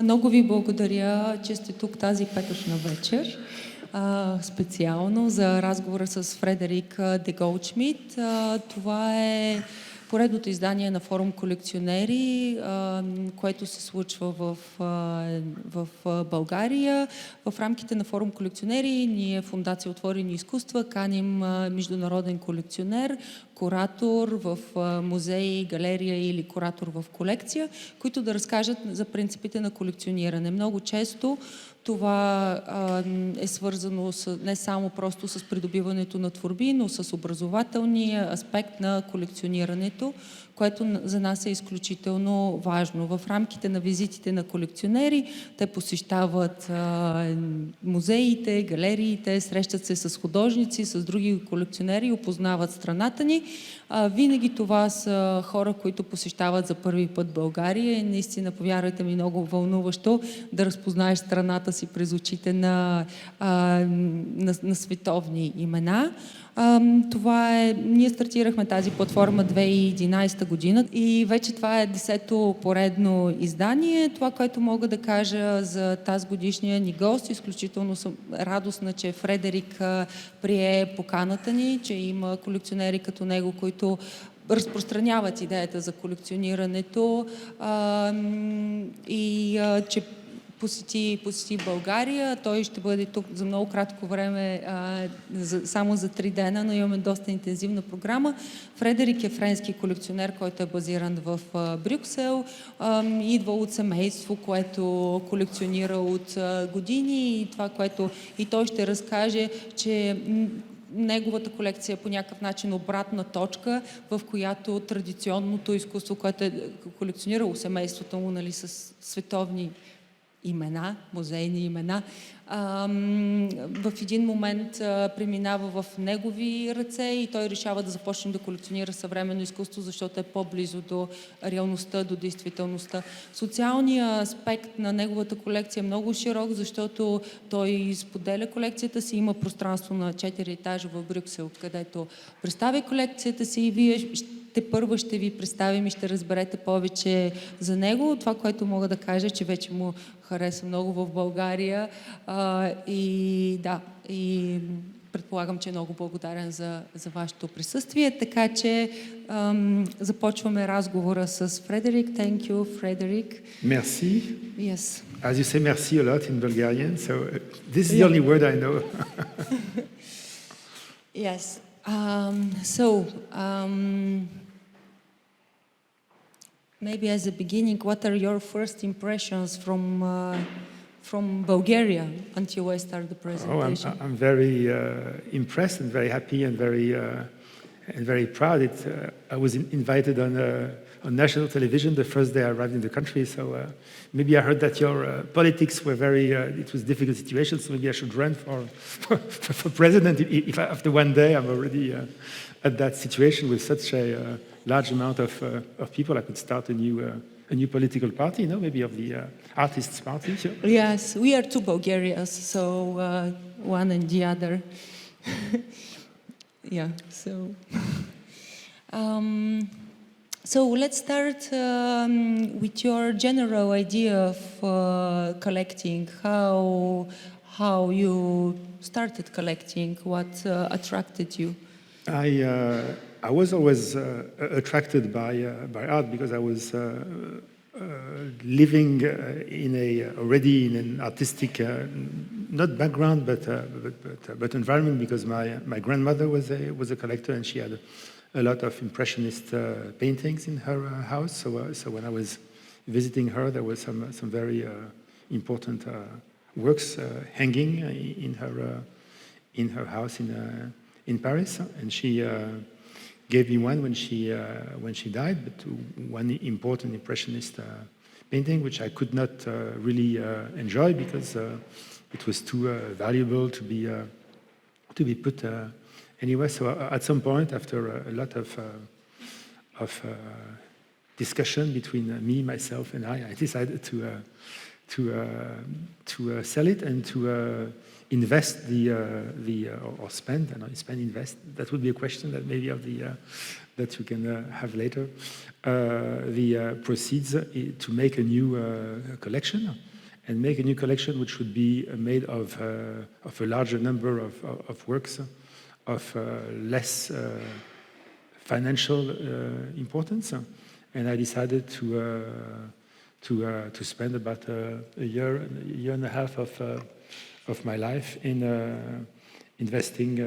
Много ви благодаря, че сте тук тази петъчна вечер. Специално за разговора с Фредерик де Голдшмидт. Това е поредното издание на форум колекционери, което се случва в България. В рамките на форум колекционери ние, Фондация Отворени изкуства, каним международен колекционер, куратор в музей, галерия или куратор в колекция, които да разкажат за принципите на колекциониране. Много често това е свързано не само просто с придобиването на творби, но с образователния аспект на колекционирането, което за нас е изключително важно. В рамките на визитите на колекционери те посещават музеите, галериите, срещат се с художници, с други колекционери и опознават страната ни. Винаги това са хора, които посещават за първи път България и наистина, повярвайте ми, много вълнуващо да разпознаеш страната си през очите на световни имена. Ние стартирахме тази платформа 2011 година и вече това е 10-то поредно издание. Това, което мога да кажа за тази годишния ни гост, изключително съм радостна, че Фредерик прие поканата ни, че има колекционери като него, които разпространяват идеята за колекционирането и че посети България. Той ще бъде тук за много кратко време, само за 3 дена, но имаме доста интензивна програма. Фредерик е френски колекционер, който е базиран в Брюксел. Идва от семейство, което колекционира от години и това, което и той ще разкаже, че неговата колекция е по някакъв начин обратна точка, в която традиционното изкуство, което е колекционирало семейството му, нали, с световни имена, музейни имена, в един момент преминава в негови ръце и той решава да започне да колекционира съвременно изкуство, защото е по-близо до реалността, до действителността. Социалният аспект на неговата колекция е много широк, защото той споделя колекцията си, има пространство на 4 етажа в Брюксел, където представя колекцията си и вие първо ще ви представим и ще разберете повече за него. Това, което мога да кажа, че вече му хареса много в България и предполагам, че е много благодарен за вашето присъствие. Така че започваме разговора с Фредерик. Thank you, Frédéric. Merci. Yes. As you say merci a lot in Bulgarian, so this is the only word I know. Yes. Maybe as a beginning, what are your first impressions from Bulgaria until I start the presentation? I'm very impressed and very happy and very proud. I was invited on national television the first day I arrived in the country, so maybe I heard that your politics were it was a difficult situation, so maybe I should run for president if after one day I'm already at that situation with such a large amount of people. I could start a new political party, maybe of the artists' party. So. Yes, we are two Bulgarians, so one and the other. Yeah, so... So let's start with your general idea of collecting, how you started collecting, what attracted you? I was always attracted by art because I was living already in an artistic, not background, but environment, because my grandmother was a collector and she had a lot of impressionist paintings in her house. So when I was visiting her, there was some very important works hanging in her house in Paris, and she gave me one when she died. But one important impressionist painting, which I could not really enjoy because it was too valuable to be put. Anyway, so at some point, after a lot of discussion between me, myself, and I decided to sell it and to invest or spend. I know, invest. That would be a question that maybe that you can have later. The proceeds to make a new collection. and make a new collection which would be made of a larger number of works of less financial importance. And I decided to spend about a year and a half of my life in investing,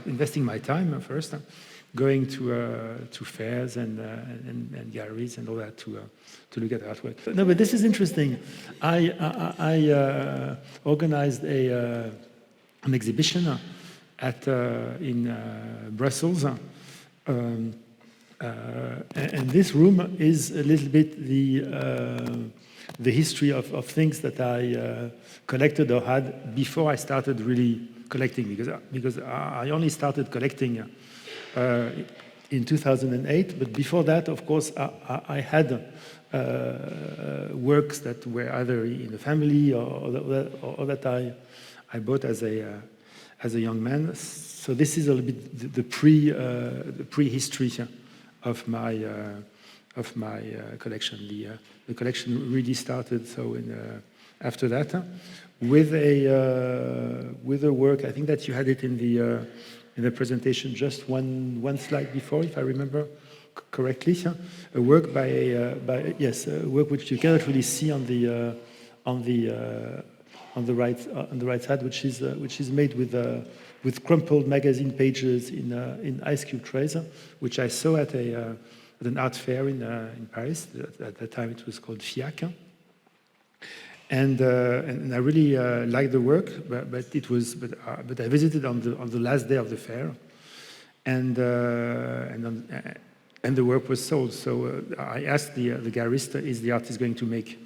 investing my time first, going to fairs and galleries and all that to look at artwork. No, but this is interesting. I organized an exhibition in Brussels. And this room is a little bit the history of things that I collected or had before I started really collecting, because I only started collecting in 2008. But before that, of course, I had works that were either in the family or that I bought as a young man. So this is a little bit the pre-history of my collection. The collection really started after that with a work. I think that you had it in the presentation, just one slide before, if I remember correctly. A work a work which you cannot really see on the right side, which is made with crumpled magazine pages in ice cube trays, which I saw at an art fair in Paris. At that time, it was called FIAC, and I really liked the work. But I visited on the last day of the fair, and the work was sold. So I asked the gallerist, "Is the artist going to make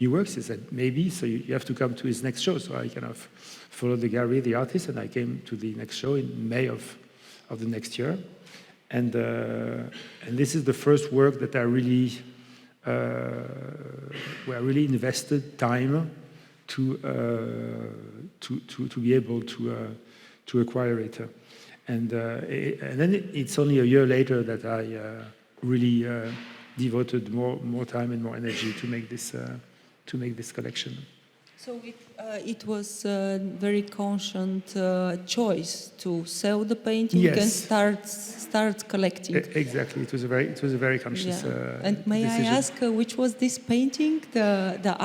new works?" He said, "Maybe, so you have to come to his next show." So I kind of followed the gallery, the artist, and I came to the next show in May of the next year. And this is the first work that I really, where I really invested time to be able to acquire it. And then it's only a year later that I really devoted more time and more energy to make this collection. So it was a very conscious choice to sell the painting and start collecting. Exactly, it was a very conscious. And may decision. I ask which was this painting? The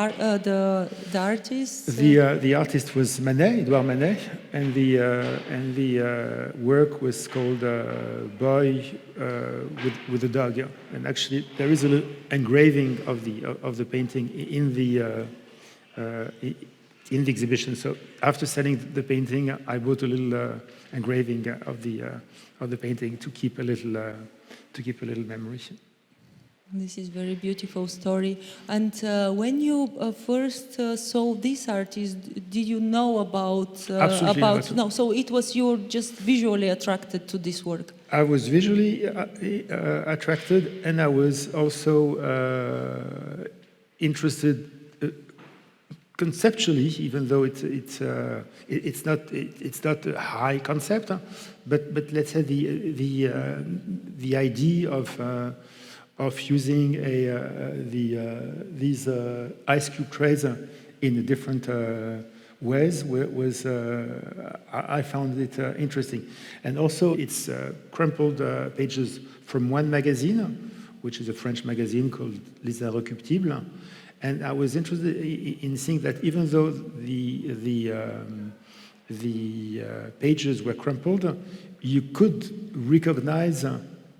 artist. The artist was Edouard Manet, and the work was called "Boy with a Dog." And actually, there is a little engraving of the painting in the exhibition. So after selling the painting, I bought a little engraving of the painting to keep a little memory. This is very beautiful story. And when you first saw this artist, did you know about? Absolutely not. No. So it was you just visually attracted to this work. I was visually attracted, and I was also interested. Conceptually, even though it's not a high concept, but let's say the idea of using these ice cube trays in different ways was I found it interesting, and also it's crumpled pages from one magazine, which is a French magazine called Les Inrecuptibles. And I was interested in seeing that even though the pages were crumpled, you could recognize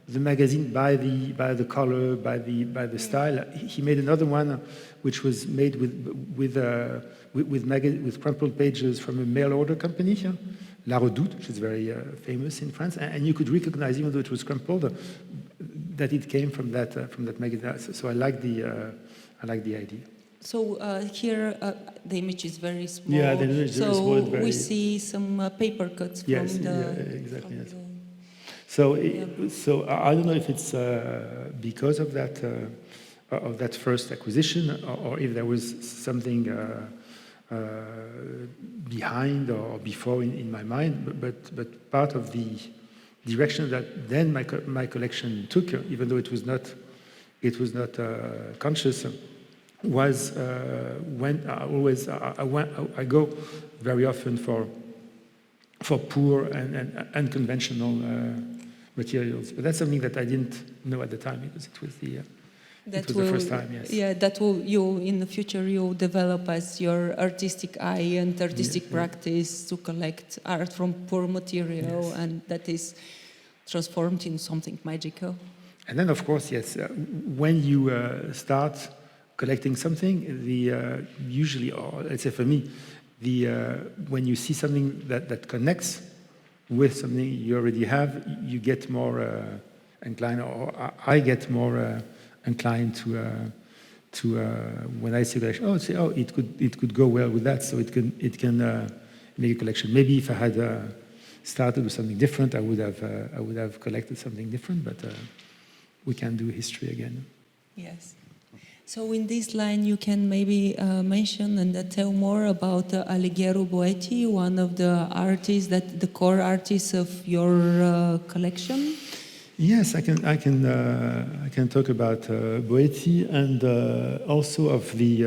the magazine by the color, by the style. He made another one, which was made with crumpled pages from a mail order company, La Redoute, which is very famous in France, and you could recognize, even though it was crumpled, that it came from that magazine. So I like the idea. So here the image is very small. Yeah, the image is very small. So we see some paper cuts from the... Exactly. Yes. So I don't know if it's because of that first acquisition, or if there was something behind or before in my mind. But part of the direction that then my collection took, even though it was not conscious, was when I go very often for poor and unconventional materials. But that's something that I didn't know at the time because it was the first time. Yes. Yeah, that will you in the future you'll develop as your artistic eye and artistic practice to collect art from poor material, and that is transformed in something magical. And then, of course, yes, when you start collecting something, usually, or let's say for me, when you see something that connects with something you already have, you get more inclined, or I get more inclined to when I see that, it could go well with that, so it can make a collection. Maybe if I had started with something different, I would have collected something different, but we can do history again. Yes. So in this line, you can maybe mention and tell more about Alighiero Boetti, one of the artists the core artists of your collection. Yes, I can talk about Boetti and also of the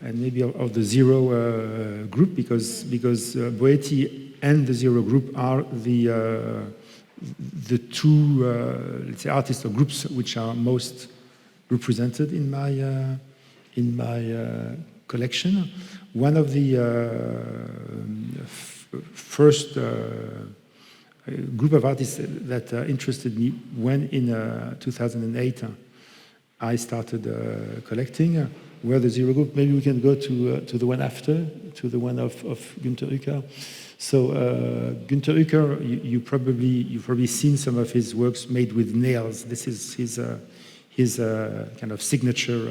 and maybe of the Zero group because Boetti and the Zero group are the two let's say artists or groups which are most represented in my collection. One of the first group of artists that interested me when in 2008 I started collecting were the Zero group. Maybe we can go to the one after, to the one of Günter Uecker. So Günter Uecker, you've probably seen some of his works made with nails. This is his kind of signature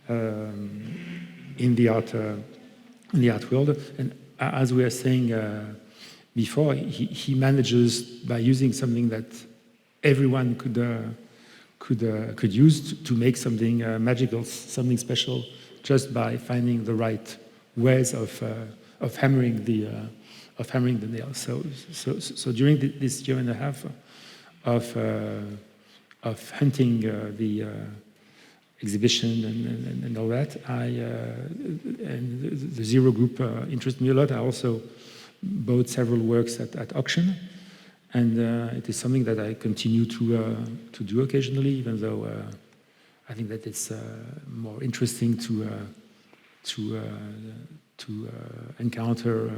in the art world. And as we were saying before, he manages by using something that everyone could use to make something magical, something special, just by finding the right ways of hammering the nails. So during this year and a half of hunting the exhibition and all that, and the Zero group interested me a lot. I also bought several works at auction, and it is something that I continue to do occasionally, even though I think that it's more interesting to encounter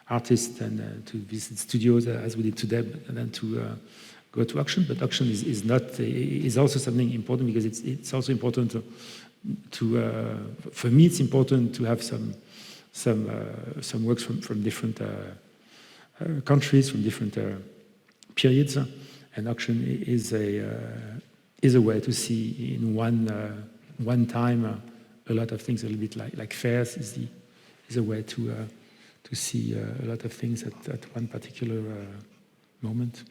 artists and to visit studios as we did today, and then to go to auction. But auction is also something important because it's also important to for me it's important to have some works from different countries, from different periods, and auction is a way to see in one time a lot of things. A little bit like fairs is a way to see a lot of things at one particular moment.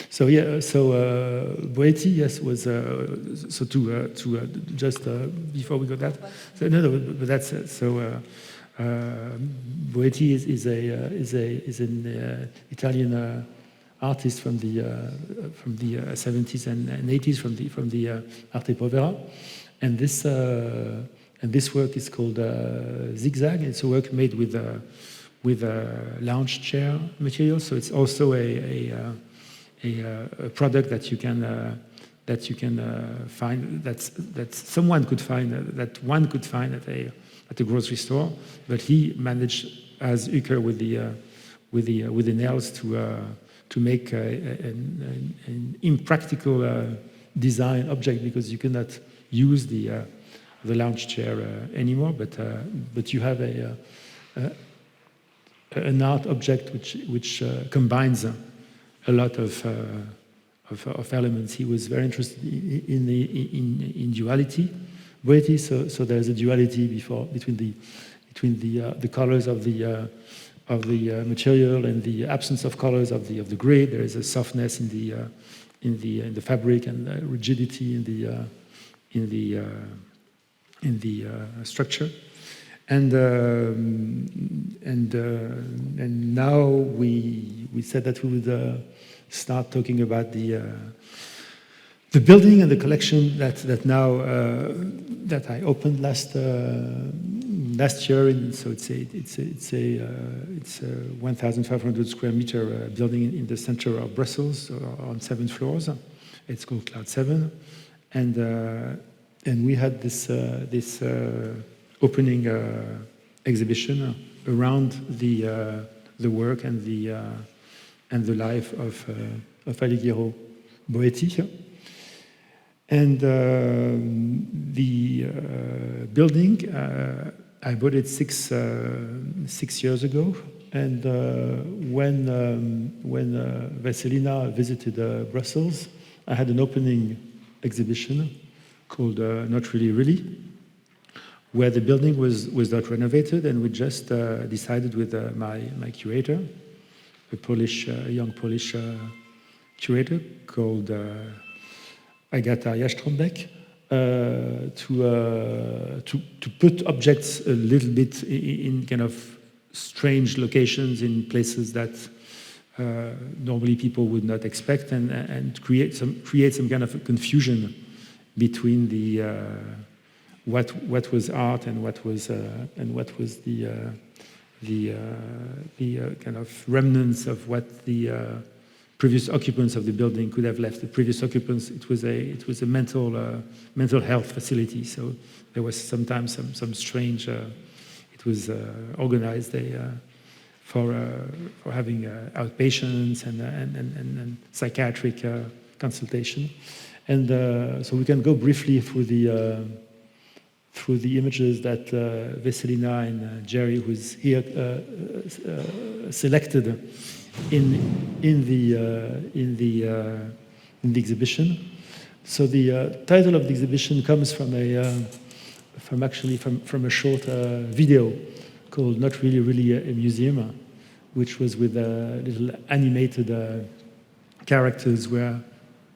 So Boetti, yes, was so to just before we got that. So, no, but that's so. Boetti is an Italian artist from the 70s and 80s from the Arte Povera, and this work is called Zigzag. It's a work made with a lounge chair material. So it's also a product that you can find that someone could find that one could find at a grocery store, but he managed as Uecker with the nails to make an impractical design object, because you cannot use the lounge chair anymore, but you have an art object which combines a lot of elements. He was very interested in duality, Boetti. So there's a duality between the colors of the material and the absence of colors of the grid. There is a softness in the fabric and rigidity in the structure. And now we said that we would start talking about the The building and the collection that now that I opened last year, so it's a 1,500 square meter building in the center of Brussels on 7 floors. It's called Cloud 7, and we had this opening exhibition around the work and the life of Alighiero Boetti. And the building, I bought it six years ago. And when Vesselina visited Brussels, I had an opening exhibition called Not Really Really, where the building was not renovated, and we just decided with my curator, a young Polish curator called Agata Jastrąbek, to put objects a little bit in kind of strange locations, in places that normally people would not expect, and create some kind of a confusion between the what was art and what was the kind of remnants of what the previous occupants of the building could have left. The previous occupants, it was a mental health facility, so there was sometimes some strange. It was organized for having outpatients and psychiatric consultation, and so we can go briefly through the images that Vesselina and Jerry, who's here, selected in the exhibition. So the title of the exhibition comes from a short video called "Not Really Really a Museum," which was with little animated characters were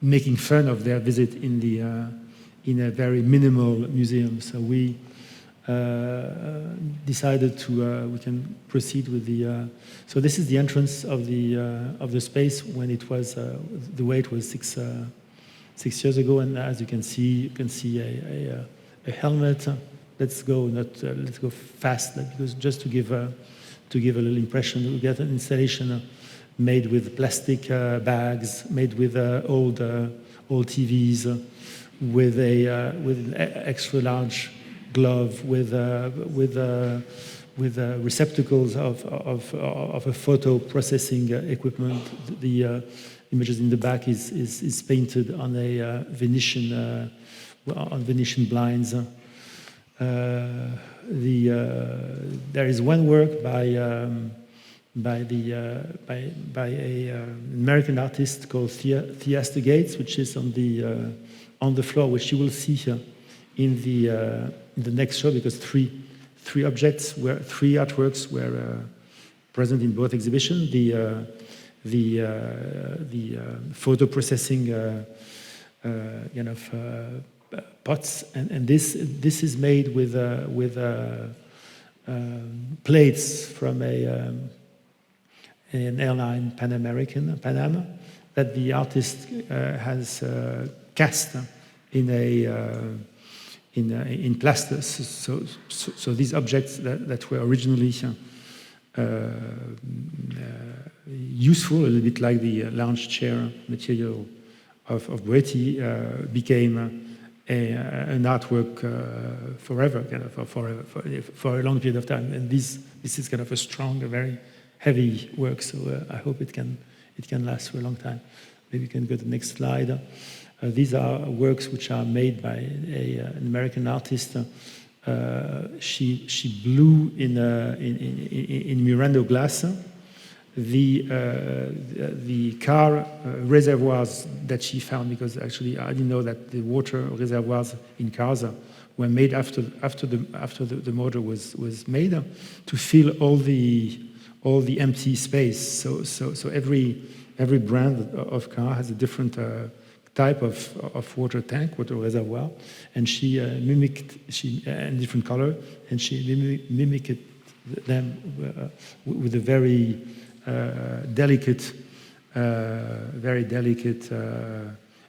making fun of their visit in a very minimal museum. So we decided we can proceed with the. So this is the entrance of the space when it was the way it was 6 years ago, and as you can see a helmet. Let's go fast, because just to give a little impression, we get an installation made with plastic bags, made with old TVs, with an extra large glove, with receptacles of a photo processing equipment. The images in the back is painted on a Venetian blinds. There is one work by an American artist called Thea Gates, which is on the floor, which you will see here in the next show, because three artworks were present in both exhibitions. The photo processing pots, and this is made with plates from an airline, Pan Am, that the artist has cast in plaster. So these objects that were originally useful, a little bit like the lounge chair material of Boetti, became an artwork forever, kind of for a long period of time. And this is kind of a strong, very heavy work. So I hope it can last for a long time. Maybe you can go to the next slide. These are works which are made by an American artist. She blew in Mirando glass the car reservoirs that she found, because actually I didn't know that the water reservoirs in cars were made after the motor was made, to fill all the empty space. So every brand of car has a different type of water tank, water reservoir, and she mimicked in different color, and she mimicked them with a very delicate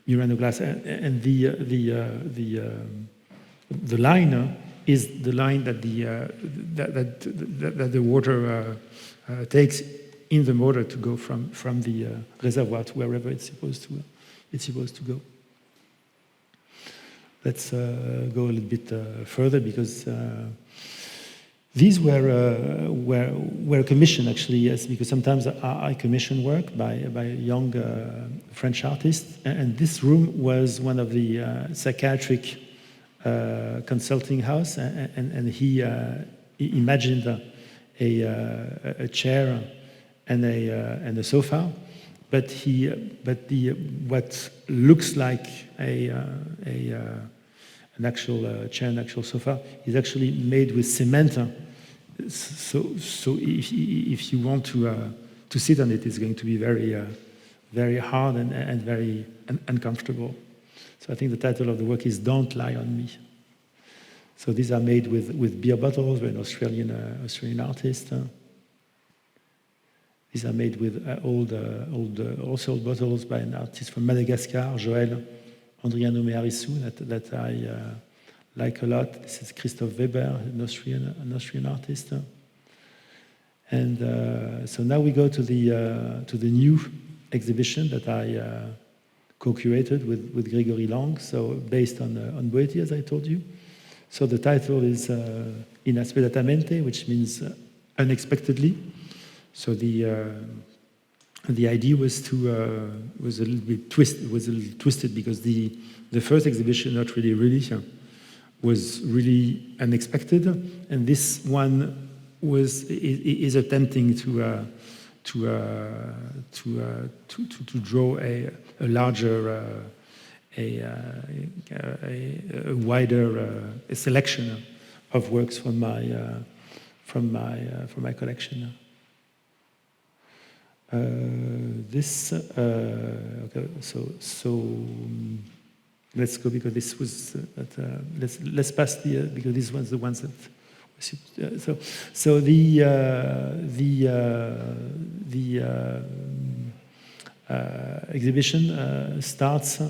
Murano glass, and the line is the line that the water takes in the motor to go from the reservoir to wherever it's supposed to go. Let's go a little bit further, because these were commissioned actually, yes, because sometimes I commission work by young French artists, and this room was one of the psychiatric consulting house, and he imagined a chair and a sofa, but what looks like an actual chair, an actual sofa, is actually made with cement. So if you want to sit on it, it's going to be very hard and very uncomfortable. So I think the title of the work is "Don't Lie on Me." So these are made with beer bottles by an Australian artist. These are made with old bottles by an artist from Madagascar, Joël Andriano Meharissou, that I like a lot. This is Christoph Weber, an Austrian artist. And so now we go to the new exhibition that I co-curated with Grégory Lang, so based on Boeti, as I told you. So the title is Inasperatamente, which means unexpectedly. So the idea was a little bit twisted, because the first exhibition, Not Really Really, was really unexpected, and this one is attempting to draw a larger, a wider selection of works from my collection. Okay, so let's go, because this was let's pass because these ones the ones that so the exhibition starts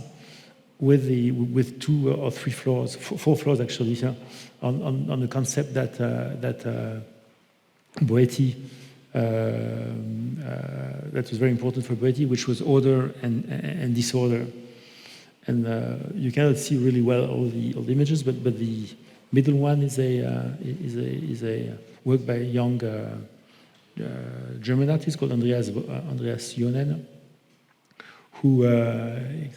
with 2 or 3 floors, 4 floors actually, on the concept that Boeti. That was very important for Boeti, which was order and disorder. And you cannot see really well all the images, but the middle one is a work by a young German artist called Andreas Jonen, who I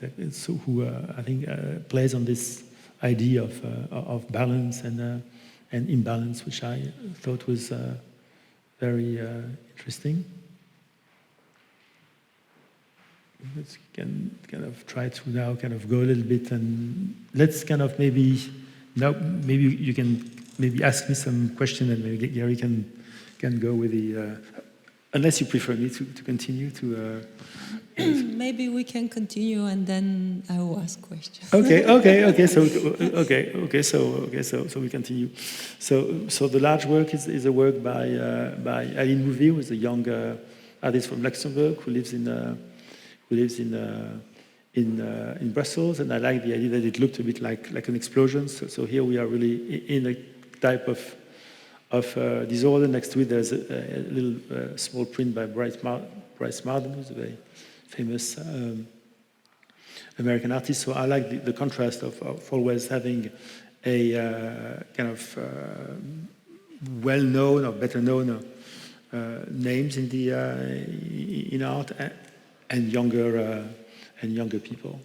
think plays on this idea of balance and imbalance, which I thought was very interesting. Let's kind of try to now kind of go a little bit, and let's kind of maybe you can ask me some question, and maybe Gary can go with the unless you prefer me to continue to. Maybe we can continue, and then I will ask questions. Okay. So we continue. So the large work is a work by Aline Mouvet, who is a young artist from Luxembourg who lives in Brussels, and I like the idea that it looked a bit like an explosion. So here we are really in a type of disorder. Next to it, there's a little small print by Bryce Marden, who's a very famous American artist. So I like the contrast of always having a kind of well-known or better-known names in art, and younger people.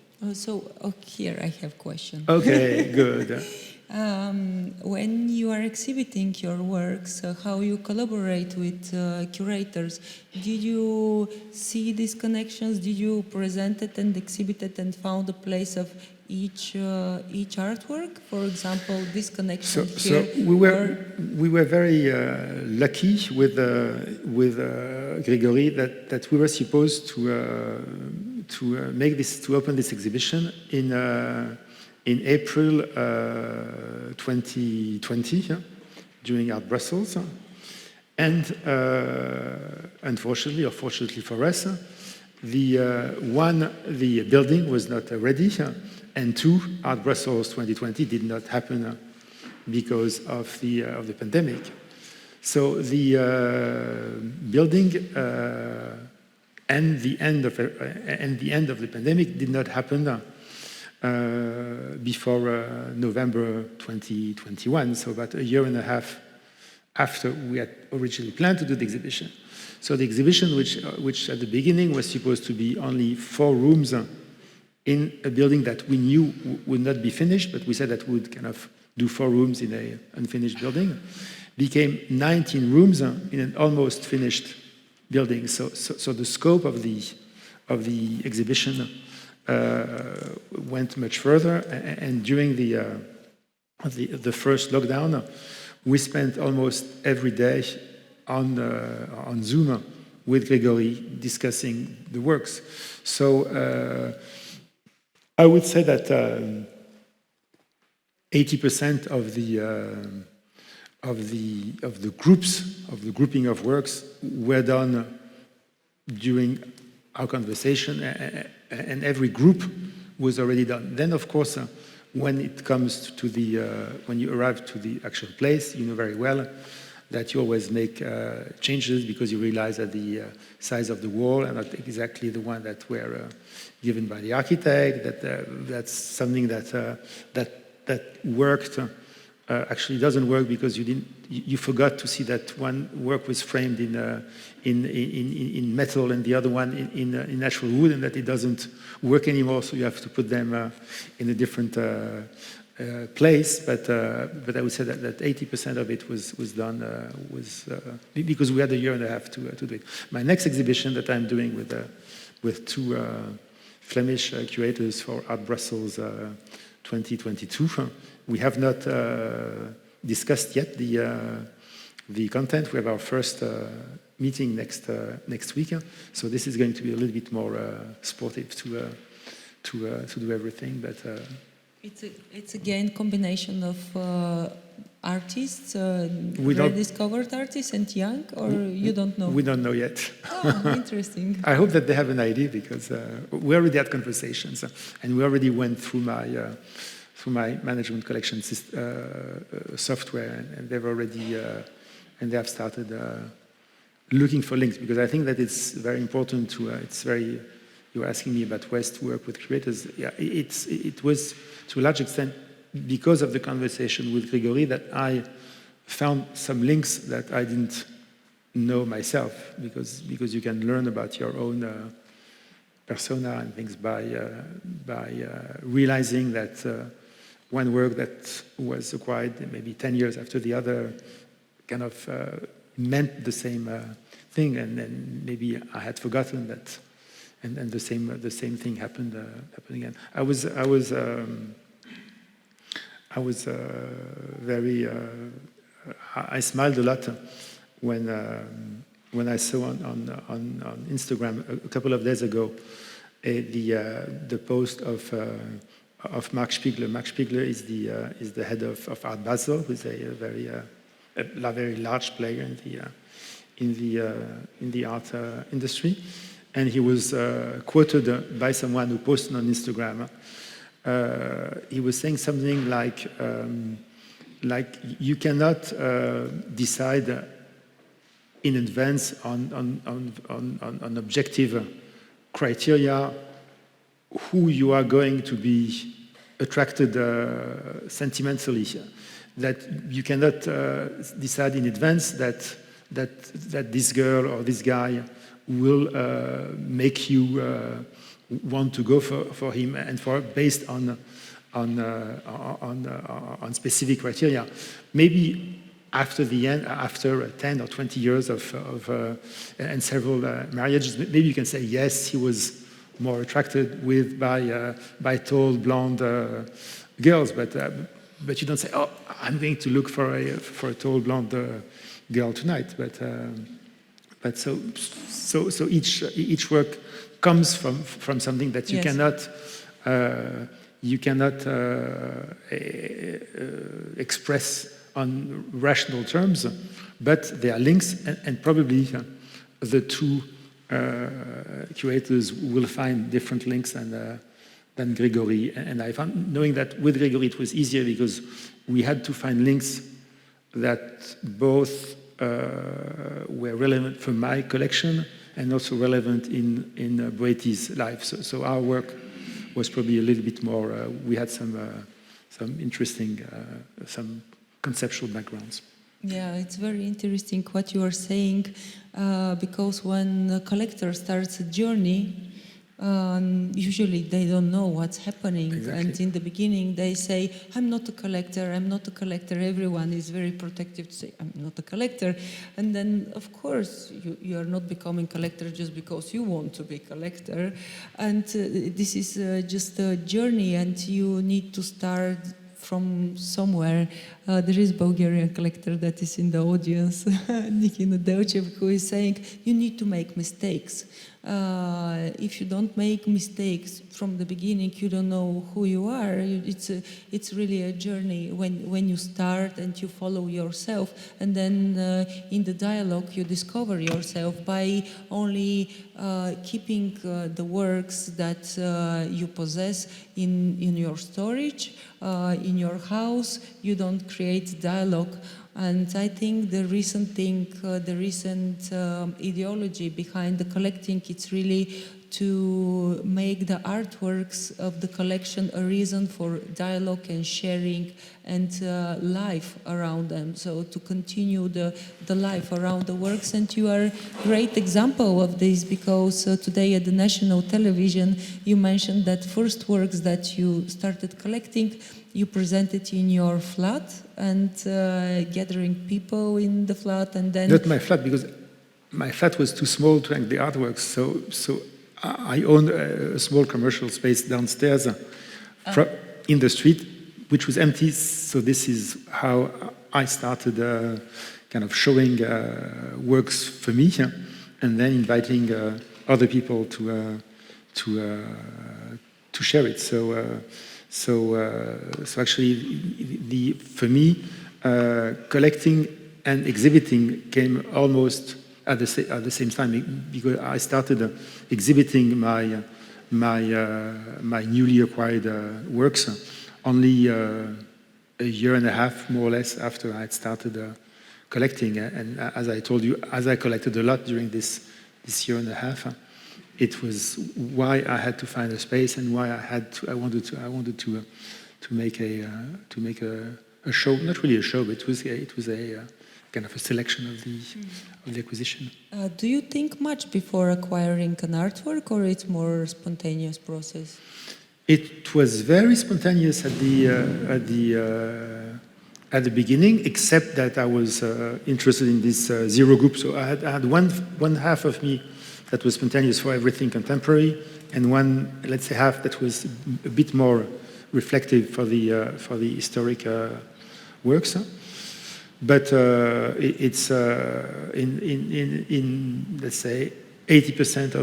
Here I have a question. Okay, good. When you are exhibiting your works, how you collaborate with curators, did you see these connections? Did you present it and exhibit it and found a place of each artwork? For example, this connection here. So we were very lucky with Grégory that we were supposed to open this exhibition in April 2020 during Art Brussels, and unfortunately or fortunately for us, The building was not ready, and two, Art Brussels 2020 did not happen because of the pandemic. So the building and the end of the pandemic did not happen before November 2021. So about a year and a half after we had originally planned to do the exhibition. So the exhibition, which at the beginning was supposed to be only 4 rooms in a building that we knew would not be finished, but we said that we would kind of do 4 rooms in an unfinished building, became 19 rooms in an almost finished building. So the scope of the exhibition went much further, and during the first lockdown, we spent almost every day on Zoom with Gregory discussing the works. So I would say that 80% of the grouping of works were done during our conversation, and every group was already done. Then, of course, when it comes to when you arrive to the actual place, you know very well that you always make changes because you realize that the size of the wall are not exactly the one that were given by the architect. That's something that worked. Actually doesn't work because you forgot to see that one work was framed in metal and the other one in natural wood, and that it doesn't work anymore. So you have to put them in a different place. But I would say that 80% of it was done because we had a year and a half to do it. My next exhibition that I'm doing with 2 Flemish curators for Art Brussels 2022. We have not discussed yet the content. We have our first meeting next week, so this is going to be a little bit more sportive to do everything. But it's again combination of artists, rediscovered artists, and young, or you don't know? We don't know yet. Oh, interesting. I hope that they have an idea because we already had conversations, and we already went through my management collection software, and they've already and they have started looking for links, because I think that it's very important to. You were asking me about ways to work with curators. Yeah, it was to a large extent because of the conversation with Gregory that I found some links that I didn't know myself, because you can learn about your own persona and things by realizing that. One work that was acquired maybe 10 years after the other kind of meant the same thing, and then maybe I had forgotten that, and the same thing happened again. I was very I smiled a lot when I saw on Instagram a couple of days ago the post of Mark Spiegler. Mark Spiegler is the head of Art Basel, who's a very large player in the art industry, and he was quoted by someone who posted on Instagram. He was saying something like you cannot decide in advance on objective criteria who you are going to be attracted sentimentally. That you cannot decide in advance that this girl or this guy will make you want to go for him and based on specific criteria. Maybe after 10 or 20 years and several marriages, maybe you can say yes, he was more attracted by tall blonde girls, but you don't say, oh, I'm going to look for a tall blonde girl tonight. But so each work comes from something that you cannot express on rational terms, but there are links, and probably the two curators will find different links than Gregory. And I found, knowing that with Gregory it was easier because we had to find links that both were relevant for my collection and also relevant in Boetti's life. So our work was probably a little bit more, we had some interesting, some conceptual backgrounds. Yeah, it's very interesting what you are saying, because when a collector starts a journey, usually they don't know what's happening. Exactly. And in the beginning they say, I'm not a collector, I'm not a collector. Everyone is very protective to say, I'm not a collector. And then, of course, you are not becoming a collector just because you want to be a collector. And this is just a journey, and you need to start from somewhere. There is a Bulgarian collector that is in the audience, Nikina Delchev, who is saying, you need to make mistakes. If you don't make mistakes from the beginning, you don't know who you are. It's really a journey when you start and you follow yourself, and then in the dialogue you discover yourself by only keeping the works that you possess in your storage, in your house. You don't create dialogue. And I think the recent thing, the recent ideology behind the collecting, it's really to make the artworks of the collection a reason for dialogue and sharing and life around them. So to continue the life around the works. And you are a great example of this, because today at the national television you mentioned that first works that you started collecting, you presented in your flat and gathering people in the flat, and then... Not my flat, because my flat was too small to hang the artworks. So I owned a small commercial space downstairs in the street, which was empty. So this is how I started kind of showing works for me, and then inviting other people to share it. So actually, for me, collecting and exhibiting came almost at the same time, because I started exhibiting my newly acquired works only a year and a half, more or less, after I had started collecting. And as I told you, as I collected a lot during this year and a half, it was why I had to find a space, and why I wanted to make a show. Not really a show, but it was a kind of a selection of the acquisition. Do you think much before acquiring an artwork, or it's more spontaneous process? It was very spontaneous at the beginning, except that I was interested in this zero group. So I had one half of me that was spontaneous for everything contemporary, and one, let's say, half that was a bit more reflective for the historic works. But it's in let's say 80%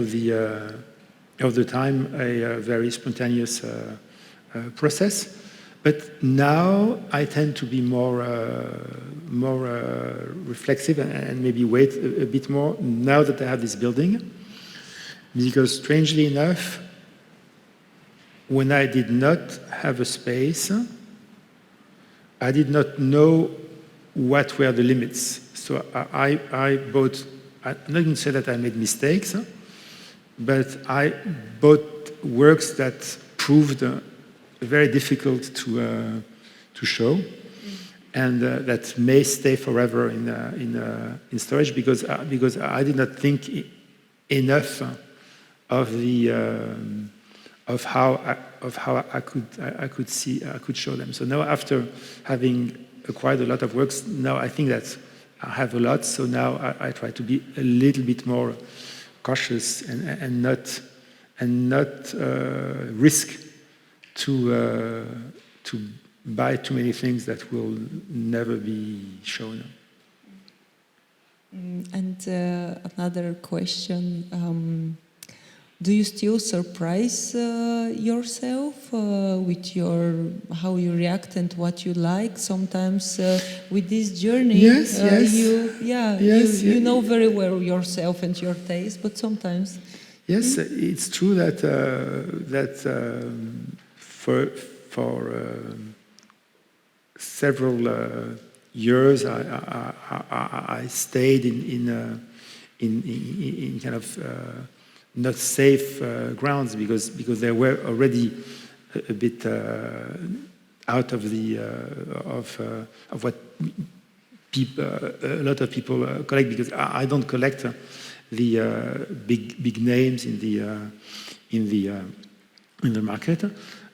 of the time a very spontaneous process. But now I tend to be more reflexive and maybe wait a bit more now that I have this building, because strangely enough, when I did not have a space, I did not know what were the limits. So I bought, I'm not going to say that I made mistakes, but I bought works that proved very difficult to show, and that may stay forever in storage, because I did not think enough of how I could show them. So now, after having acquired a lot of works, now I think that I have a lot. So now I try to be a little bit more cautious and not risk to buy too many things that will never be shown. And another question: Do you still surprise yourself with how you react and what you like? Sometimes with this journey, Yes. you know very well yourself and your taste, but sometimes. Yes, it's true that for several years I stayed in kind of not safe grounds because they were already a bit out of the of what a lot of people collect, because I don't collect the big names in the market,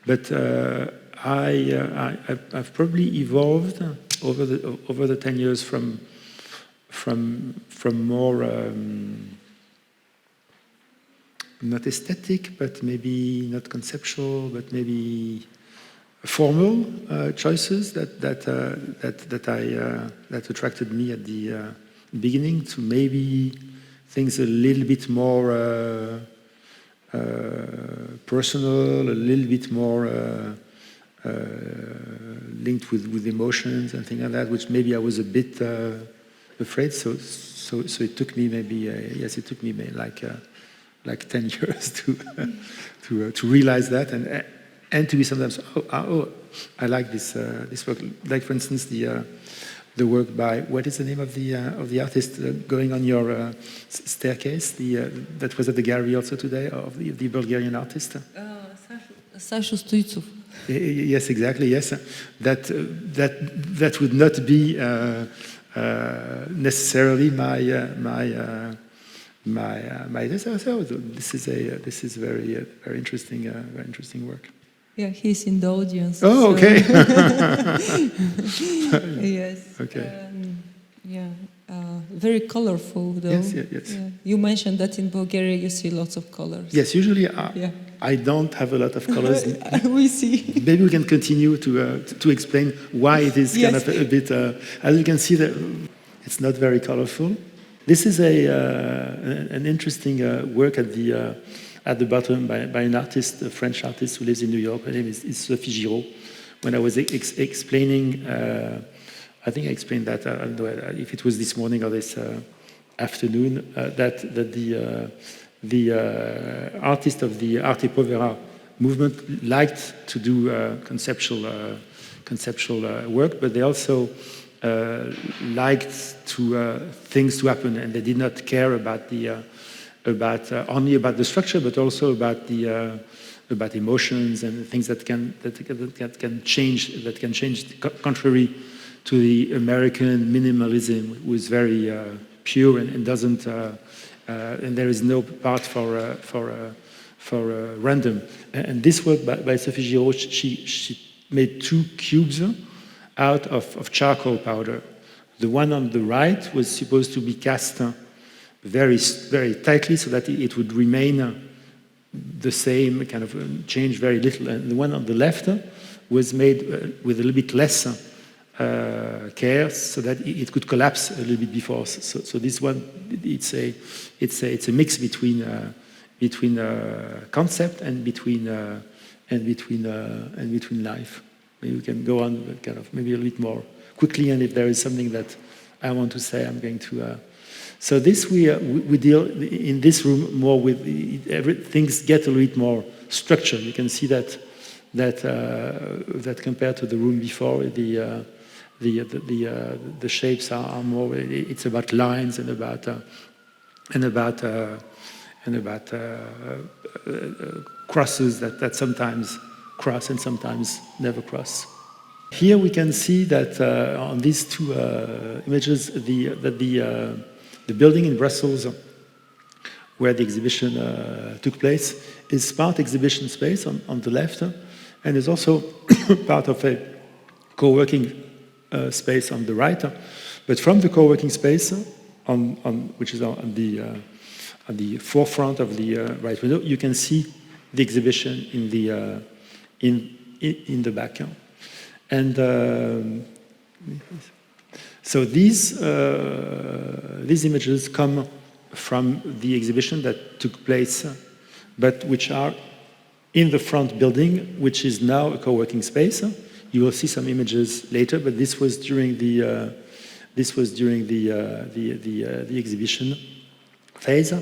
but I've probably evolved over the 10 years from more not aesthetic, but maybe not conceptual, but maybe formal choices that attracted me at the beginning, to maybe things a little bit more personal, a little bit more linked with emotions and things like that, which maybe I was a bit afraid. So it took me maybe it took me like 10 years to realize that, and to be sometimes I like this work. Like, for instance, the work by, what is the name of the artist going on your staircase? That was at the gallery also today, of the Bulgarian artist. Sasha Stoytsov. Yes, exactly. Yes, that would not be necessarily my so this is very interesting work. Yeah, he's in the audience. Oh, okay. Yes. Okay. Very colorful, though. Yes. Yeah. You mentioned that in Bulgaria you see lots of colors. Yes, usually I don't have a lot of colors. We see. Maybe we can continue to explain why it is kind of a bit. As you can see, that it's not very colorful. This is an interesting work at the bottom by an artist, a French artist who lives in New York. Her name is Sofia. When I was explaining, I think I explained that, I don't know if it was this morning or this afternoon, that the artist of the Arte Povera movement liked to do conceptual work, but they also liked things to happen, and they did not care about only about the structure, but also about emotions and things that can change, contrary to the American minimalism, who is very pure and doesn't and there is no part for random. And this work by Sophie Giraud, she made 2 cubes out of charcoal powder. The one on the right was supposed to be cast very tightly so that it would remain the same, kind of change very little. And the one on the left was made with a little bit less care, so that it could collapse a little bit before. So this one, it's a mix between concept and between life. Maybe we can go on kind of maybe a little bit more quickly, and if there is something that I want to say, I'm going to. So this we deal in this room more with things get a little bit more structure. You can see that compared to the room before, the shapes are more. It's about lines and about crosses that sometimes cross and sometimes never cross. Here we can see that on these 2 images, the building in Brussels where the exhibition took place is part exhibition space on the left, and is also part of a co-working space on the right. But from the co-working space, which is on the forefront of the right window, you can see the exhibition in the back. And so these images come from the exhibition that took place but which are in the front building, which is now a co-working space. You will see some images later, but this was during the exhibition phase. On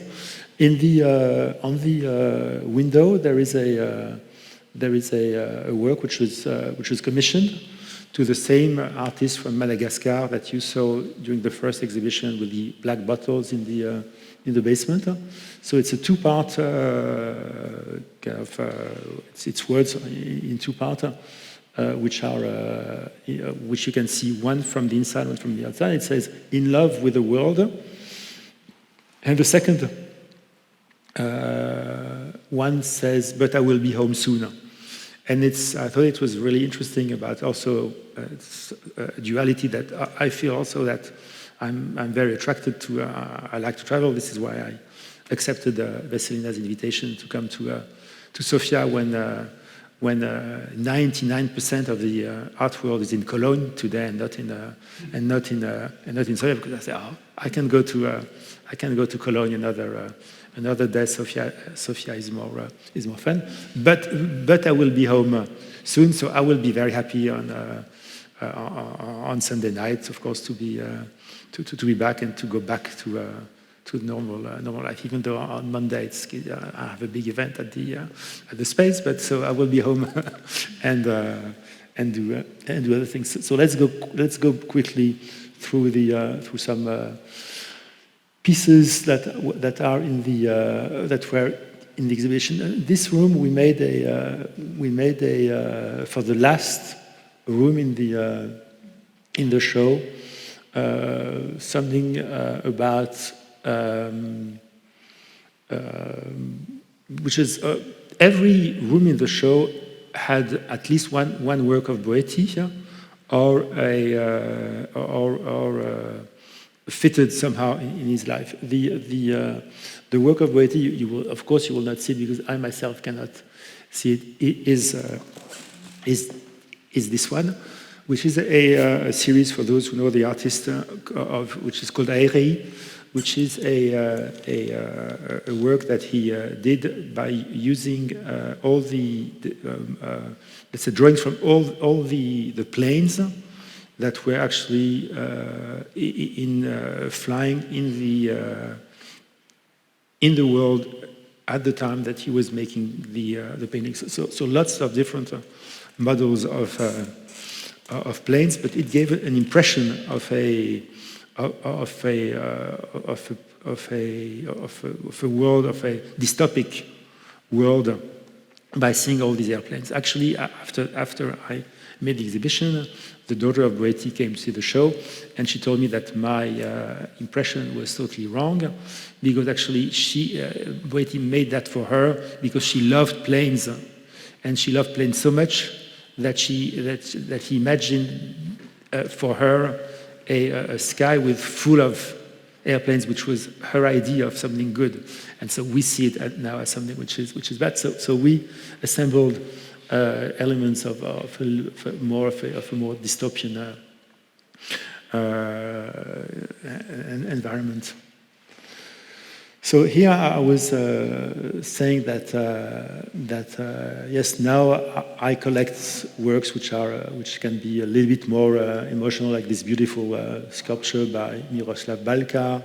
the window, there is a work which was commissioned to the same artist from Madagascar that you saw during the first exhibition with the black bottles in the basement. So it's a two-part kind of it's words in two-part, which you can see one from the inside, one from the outside. It says "In love with the world," and the second one says "But I will be home soon." And I thought it was really interesting about also a duality that I feel also that I'm very attracted to. I like to travel. This is why I accepted Vesselina's invitation to come to Sofia when 99% of the art world is in Cologne today and not in Sofia, because I said, oh, I can go to Cologne another day. Sofia is more fun, but I will be home soon, so I will be very happy on Sunday night, of course, to be back and to go back to normal life. Even though on Monday I have a big event at the space, but so I will be home and do other things. So let's go quickly through some pieces that are that were in the exhibition. This room we made for the last room in the show, something about which is every room in the show had at least one work of Boetti or fitted somehow in his life. The work of Boetti, you will not see it because I myself cannot see it. Is this one, which is a series for those who know the artist which is called Aérei, which is a work that he did by using all let's say drawings from all the planes that were actually flying in the world at the time that he was making the paintings. So lots of different models of planes, but it gave an impression of a world, of a dystopic world, by seeing all these airplanes. Actually, after I made the exhibition, the daughter of Boetti came to see the show, and she told me that my impression was totally wrong, because actually Boetti made that for her because she loved planes, and she loved planes so much that he imagined for her a sky full of airplanes, which was her idea of something good. And so we see it now as something which is bad. So we assembled elements of a more dystopian environment. So here I was saying that yes, now I collect works which can be a little bit more emotional, like this beautiful sculpture by Miroslav Balka,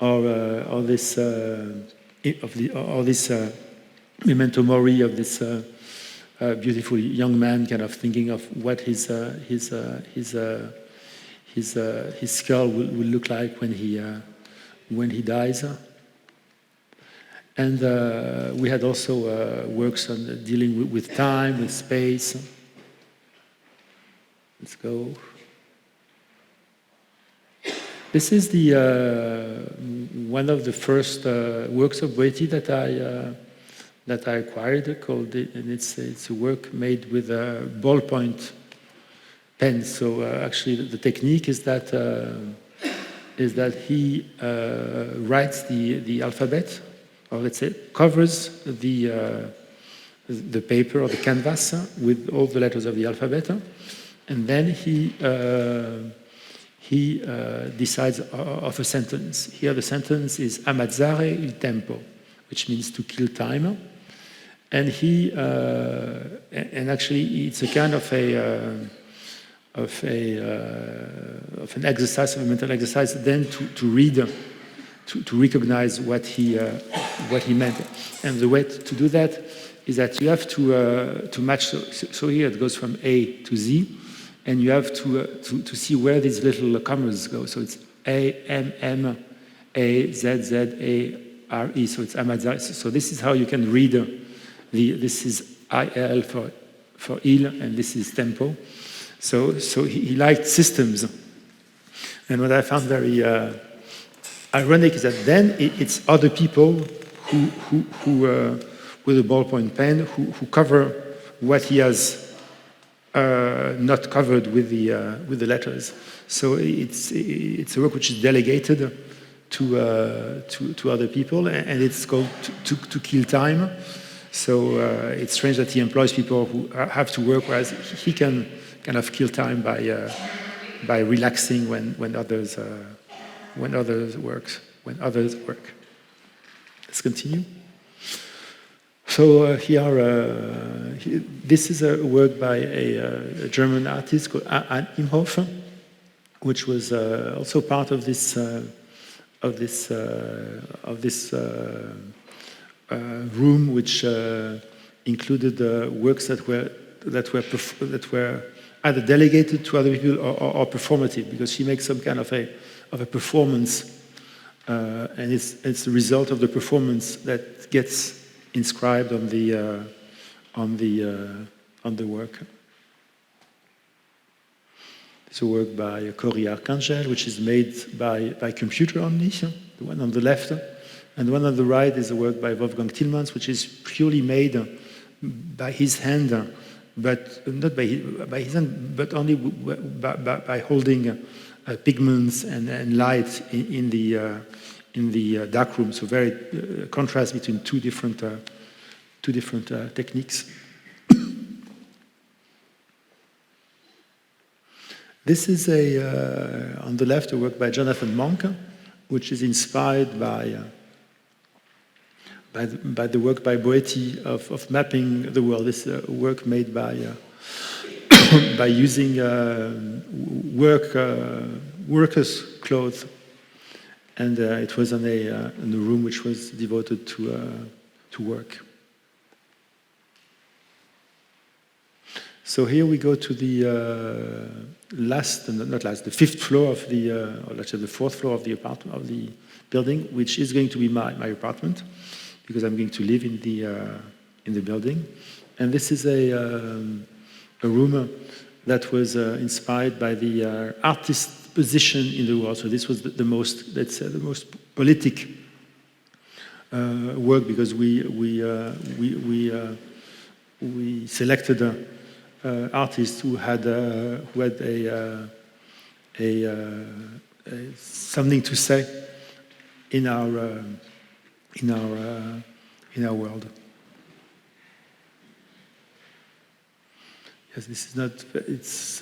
or this memento mori of this beautiful young man, kind of thinking of what his skull will look like when he dies. And we had also works on dealing with time, with space. Let's go. This is one of the first works of Boetti that I acquired, and it's a work made with a ballpoint pen. So actually, the technique is that he writes the alphabet, or let's say covers the paper or the canvas with all the letters of the alphabet, and then he decides of a sentence. Here the sentence is "Amazzare il tempo," which means to kill time. And and actually it's a kind of an exercise, of a mental exercise, then to read, to recognize what he meant. And the way to do that is that you have to match. So here it goes from A to Z, and you have to see where these little commas go. So it's A, M, M, A, Z, Z, A, R, E. So it's Amazar. So this is how you can read this is IL for il, and this is tempo. So he liked systems. And what I found very ironic is that then it's other people who with a ballpoint pen who cover what he has not covered with the letters. So it's a work which is delegated to other people, and it's called to kill time. So it's strange that he employs people who have to work, whereas he can kind of kill time by relaxing when others work. Let's continue. So this is a work by a German artist called Anne Imhoff, which was also part of this room, which included works that were either delegated to other people or performative, because she makes some kind of a performance, and it's the result of the performance that gets inscribed on the work. It's a work by Cory Arcangel, which is made by computer only, the one on the left. And the one on the right is a work by Wolfgang Tillmans, which is purely made by his hand, but not by his hand, but only by holding pigments and light in the dark room. So very contrast between two different techniques. This is on the left a work by Jonathan Monk, which is inspired by the work by Boetti of mapping the world. This is a work made by using workers' clothes, and it was in a room which was devoted to work. So here we go to the the fifth floor of or let's say the fourth floor of the apartment of the building, which is going to be my apartment, because I'm going to live in the building. And this is a room that was inspired by the artist's position in the world. So this was the most, let's say, the most politic work, because we selected artists who had something to say in our world. Yes, this is not. It's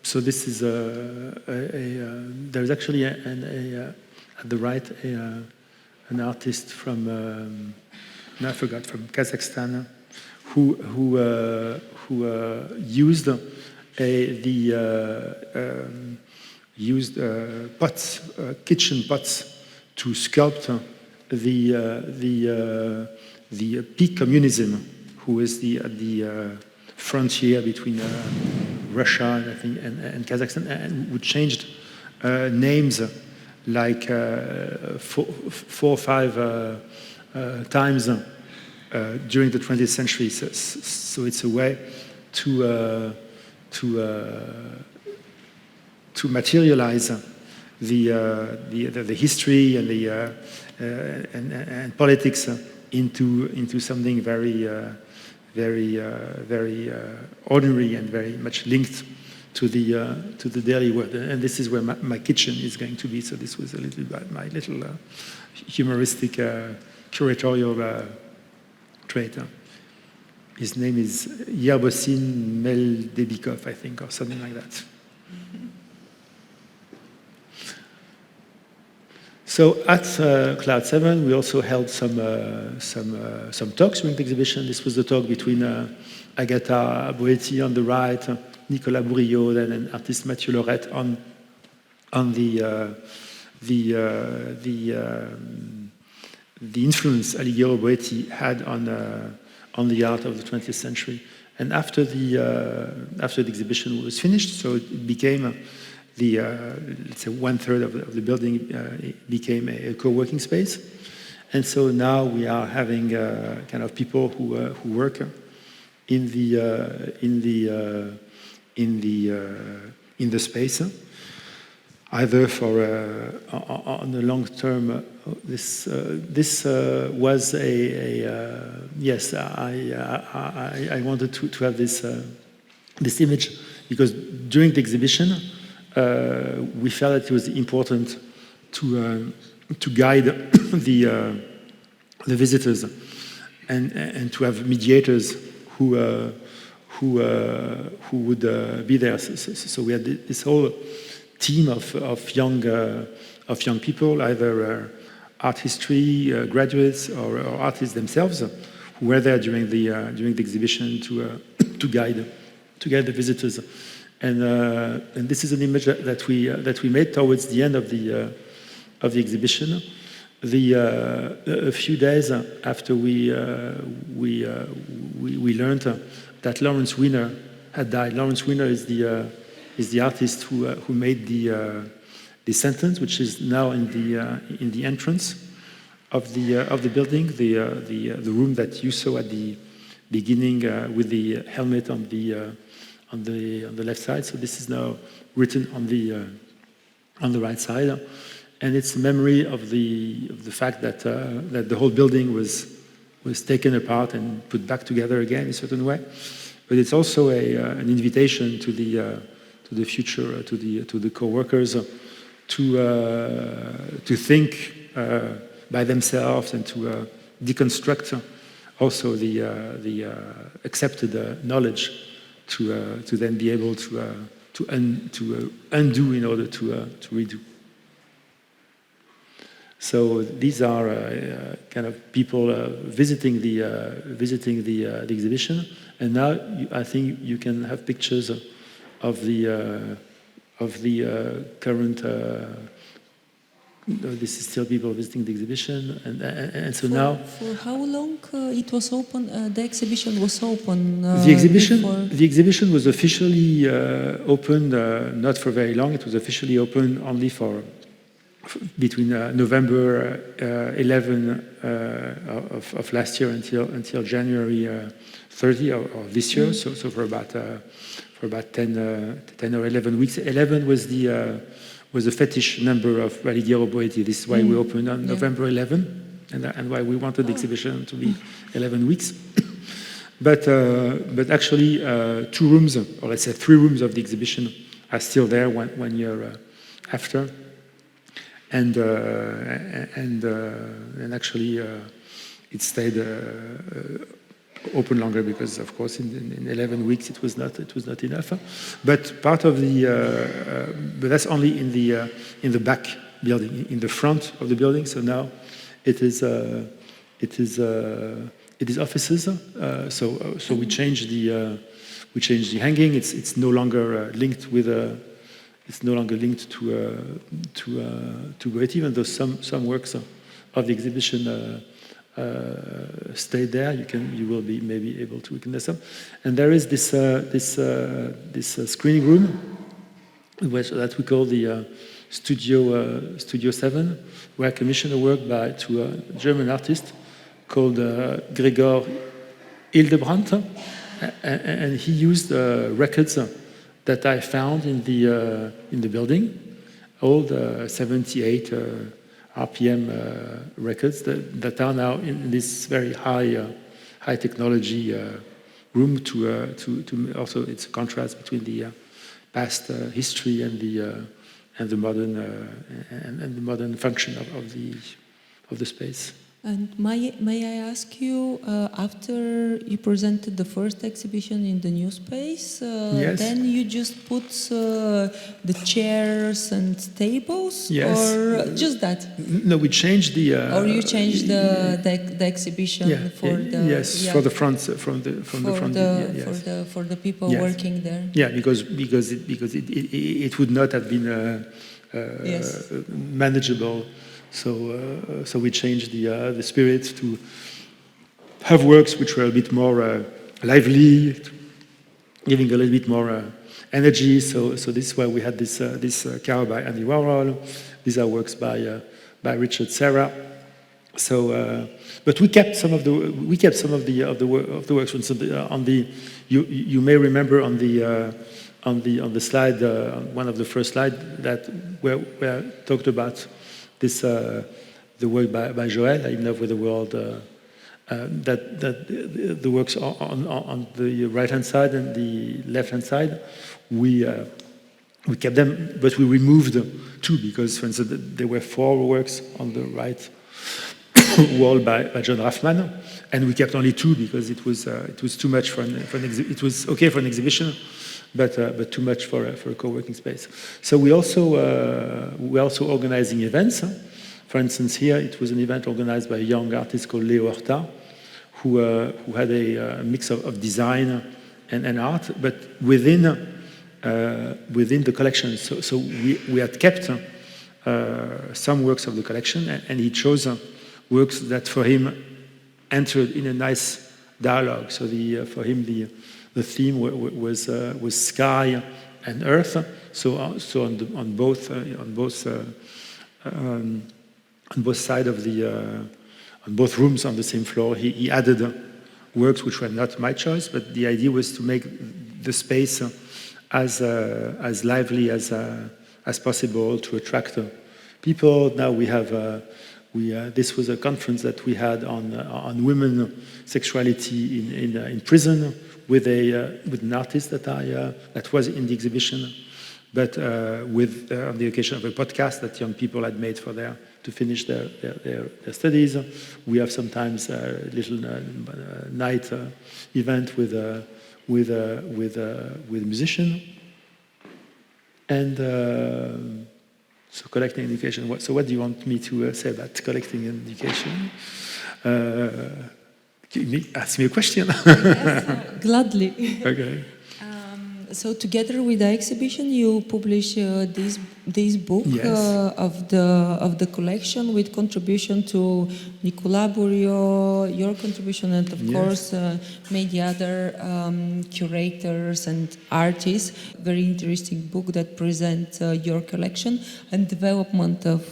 so. This is there's actually at the right an artist from I forgot, from Kazakhstan, who used pots, kitchen pots, to sculpt the peak communism, who is the frontier between Russia and Kazakhstan, and who changed names like 4 or 5 times during the 20th century. So it's a way to materialize the history and politics into something very ordinary and very much linked to the daily world. And this is where my kitchen is going to be. So this was a little bit my little humoristic curatorial trait. His name is Yerbosin Meldebikov, I think, or something like that. So at Cloud 7, we also held some talks during the exhibition. This was the talk between Agatha Boetti on the right, Nicolas Bourriot, then an artist Mathieu Lorette on the influence Alighiero Boetti had on the art of the 20th century. And after the exhibition was finished, so it became let's say 1/3 of the building became a co-working space. And so now we are having kind of people who work in the space, either for on the long term. This was yes. I wanted to have this image because during the exhibition we felt that it was important to guide the visitors and to have mediators who would be there. So we had this whole team of young people, either art history graduates or artists themselves, who were there during the exhibition to guide the visitors. And this is an image that we made towards the end of the exhibition. A few days after we learned that Lawrence Weiner had died. Lawrence Weiner is the artist who made the sentence, which is now in the entrance of the building, the room that you saw at the beginning with the helmet on the left side. So this is now written on the right side, and it's a memory of the fact that the whole building was taken apart and put back together again in a certain way. But it's also an invitation to the future, to the co-workers to think by themselves and to deconstruct also the accepted knowledge to then be able to undo in order to redo. So these are kind of people visiting the exhibition, and now I think you can have pictures of the current. This is still people visiting the exhibition, and so now. For how long it was open? The exhibition was open. The exhibition was officially opened not for very long. It was officially open only for between November 11 of last year until January 30 of this year. So for about 10 or 11 weeks. 11 was the fetish number of Alighiero Boetti. This is why we opened on November 11, and why we wanted the exhibition to be 11 weeks. But actually, 2 rooms, or let's say 3 rooms of the exhibition are still there 1 year after. And actually, it stayed open longer because, of course, in 11 weeks it was not enough. But part of but that's only in the back building, in the front of the building. So now it is offices. So we changed the hanging. It's no longer linked with It's no longer linked to Boetti, even though some works of the exhibition stayed there. You will be maybe able to witness them. And there is this screening room, that we call the Studio 7, where I commissioned a work to a German artist called Gregor Hildebrandt, and he used records that I found in the building, old 78 RPM records that are now in this very high technology room to also it's a contrast between the past history and the modern function of the space. And may I ask you, after you presented the first exhibition in the new space, Yes. then you just put the chairs and tables, Yes. or just that? No, we changed the. Or you changed the exhibition for the yes, for the front from the front yes. for the people Yes. working there. Yeah, because it would not have been Yes. manageable. So we changed the spirit to have works which were a bit more lively, giving a little bit more energy. So this is why we had this cover by Andy Warhol. These are works by Richard Serra. So, but we kept some of the works. So you may remember on the slide, one of the first slides that where talked about this the work by Joël, In Love with the World. That the works on the right-hand side and the left-hand side, we kept them, but we removed 2 because, for instance, there were 4 works on the right wall by John Raffman, and we kept only 2 because it was too much for an it was okay for an exhibition, but too much for a co-working space. So we're also organizing events. For instance, here it was an event organized by a young artist called Leo Horta, who had a mix of design and art, but within the collection. So we had kept some works of the collection, and he chose works that for him entered in a nice dialogue. So for him the theme was sky and earth. So on both sides of on both rooms on the same floor, he added works which were not my choice, but the idea was to make the space as lively as possible to attract people. Now we have this was a conference that we had on women sexuality in prison with an artist that was in the exhibition, but on the occasion of a podcast that young people had made to finish their studies. We have sometimes a little night event with a musician, and so collecting education. So what do you want me to say about collecting education? Ask me a question. Yes, gladly. Okay. So together with the exhibition, you publish this book, Yes. of the collection, with contribution to Nicolas Bourriot, your contribution, and of Yes. course many other curators and artists. Very interesting book that presents your collection and development of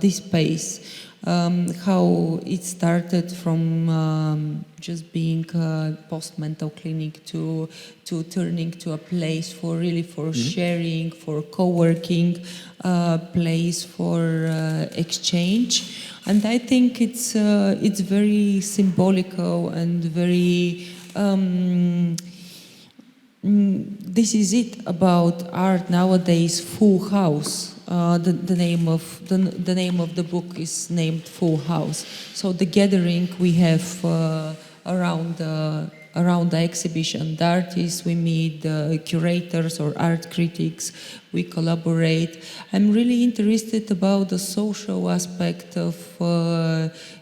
this space. How it started from just being a post-mental clinic to turning to a place for sharing, for co-working, place for exchange. And I think it's very symbolical and very this is it about art nowadays. Full House. The name of the book is named Full House. So the gathering we have around the exhibition, the artists we meet, the curators or art critics, we collaborate. I'm really interested about the social aspect of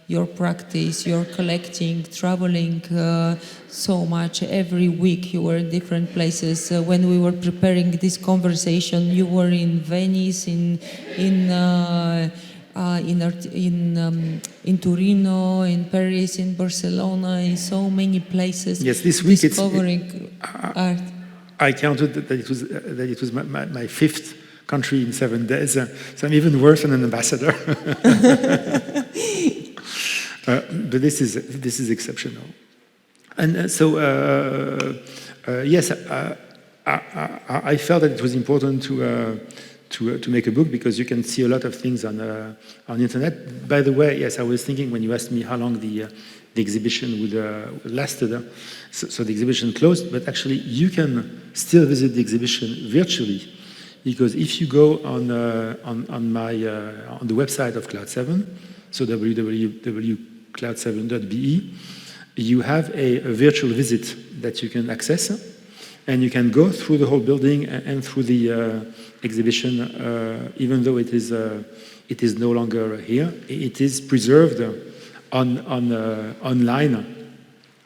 your practice, your collecting, traveling so much. Every week you were in different places. When we were preparing this conversation, you were in Venice, in Torino, in Paris, in Barcelona, in so many places. Yes, this week discovering art. I counted that it was my 5th country in 7 days, so I'm even worse than an ambassador. But this is exceptional, and so yes, I felt that it was important to make a book because you can see a lot of things on the internet. By the way, yes, I was thinking when you asked me how long the exhibition would lasted. So the exhibition closed, but actually you can still visit the exhibition virtually, because if you go on the website of Cloud7, so www.cloud7.org, cloud7.be, you have a virtual visit that you can access, and you can go through the whole building and through the exhibition, even though it is no longer here. It is preserved online.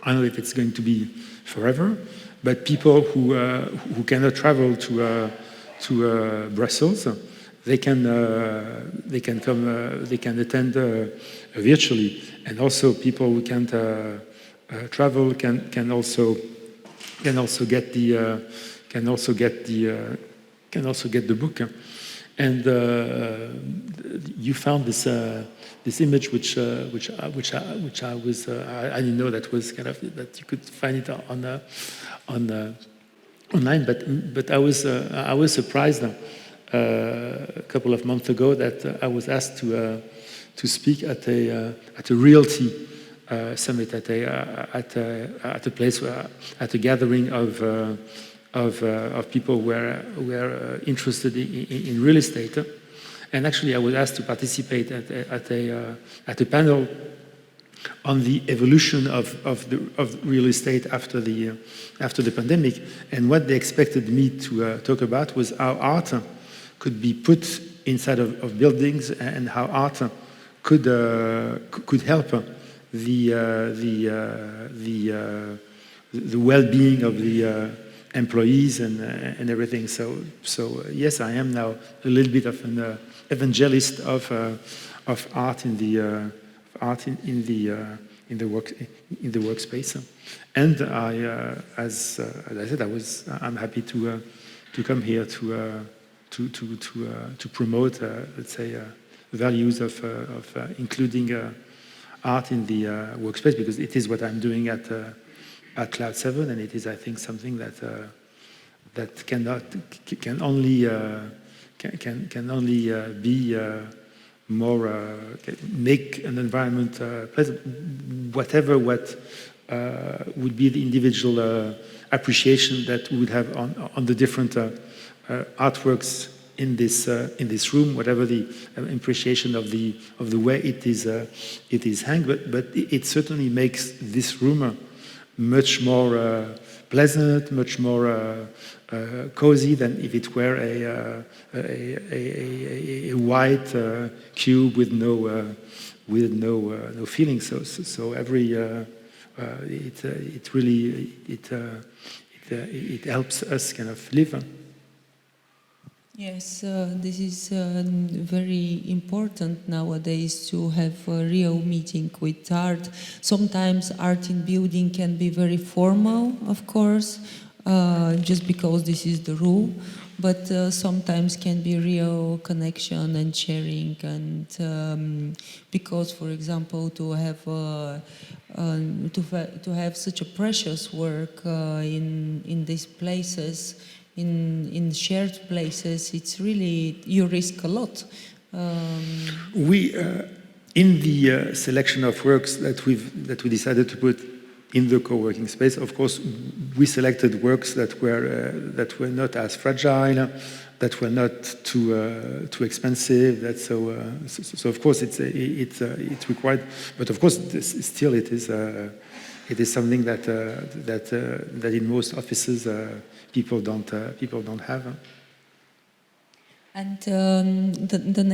I don't know if it's going to be forever, but people who cannot travel to Brussels, they can come, they can attend virtually, and also people who can't travel can also get the book. And you found this image, which I didn't know that was kind of that you could find it online. But I was surprised a couple of months ago that I was asked to speak at a realty summit, at a place at a gathering of people who were interested in real estate. And actually, I was asked to participate at a panel on the evolution of real estate after the pandemic. And what they expected me to talk about was how art could be put inside of buildings, and how art could help the well-being of the employees and everything. So yes, I am now a little bit of an evangelist of art in the workspace. And as I said, I'm happy to come here to promote, let's say, values of including art in the workspace, because it is what I'm doing at Cloud7, and it is, I think, something that can only be more make an environment pleasant, whatever what would be the individual appreciation that we would have on the different artworks in this room, whatever the appreciation of the way it is hung, but it certainly makes this room much more pleasant, much more cozy than if it were a white cube with no feeling. So every it really helps us kind of live. Yes, this is very important nowadays, to have a real meeting with art. Sometimes art in building can be very formal, of course, just because this is the rule, but sometimes can be real connection and sharing, and because, for example, to have such a precious work in these places, in shared places, it's really, you risk a lot. We, in the selection of works that we decided to put in the co-working space, of course, we selected works that were not as fragile, that were not too expensive. That so of course it's required, but of course still it is something that in most offices people don't have. And the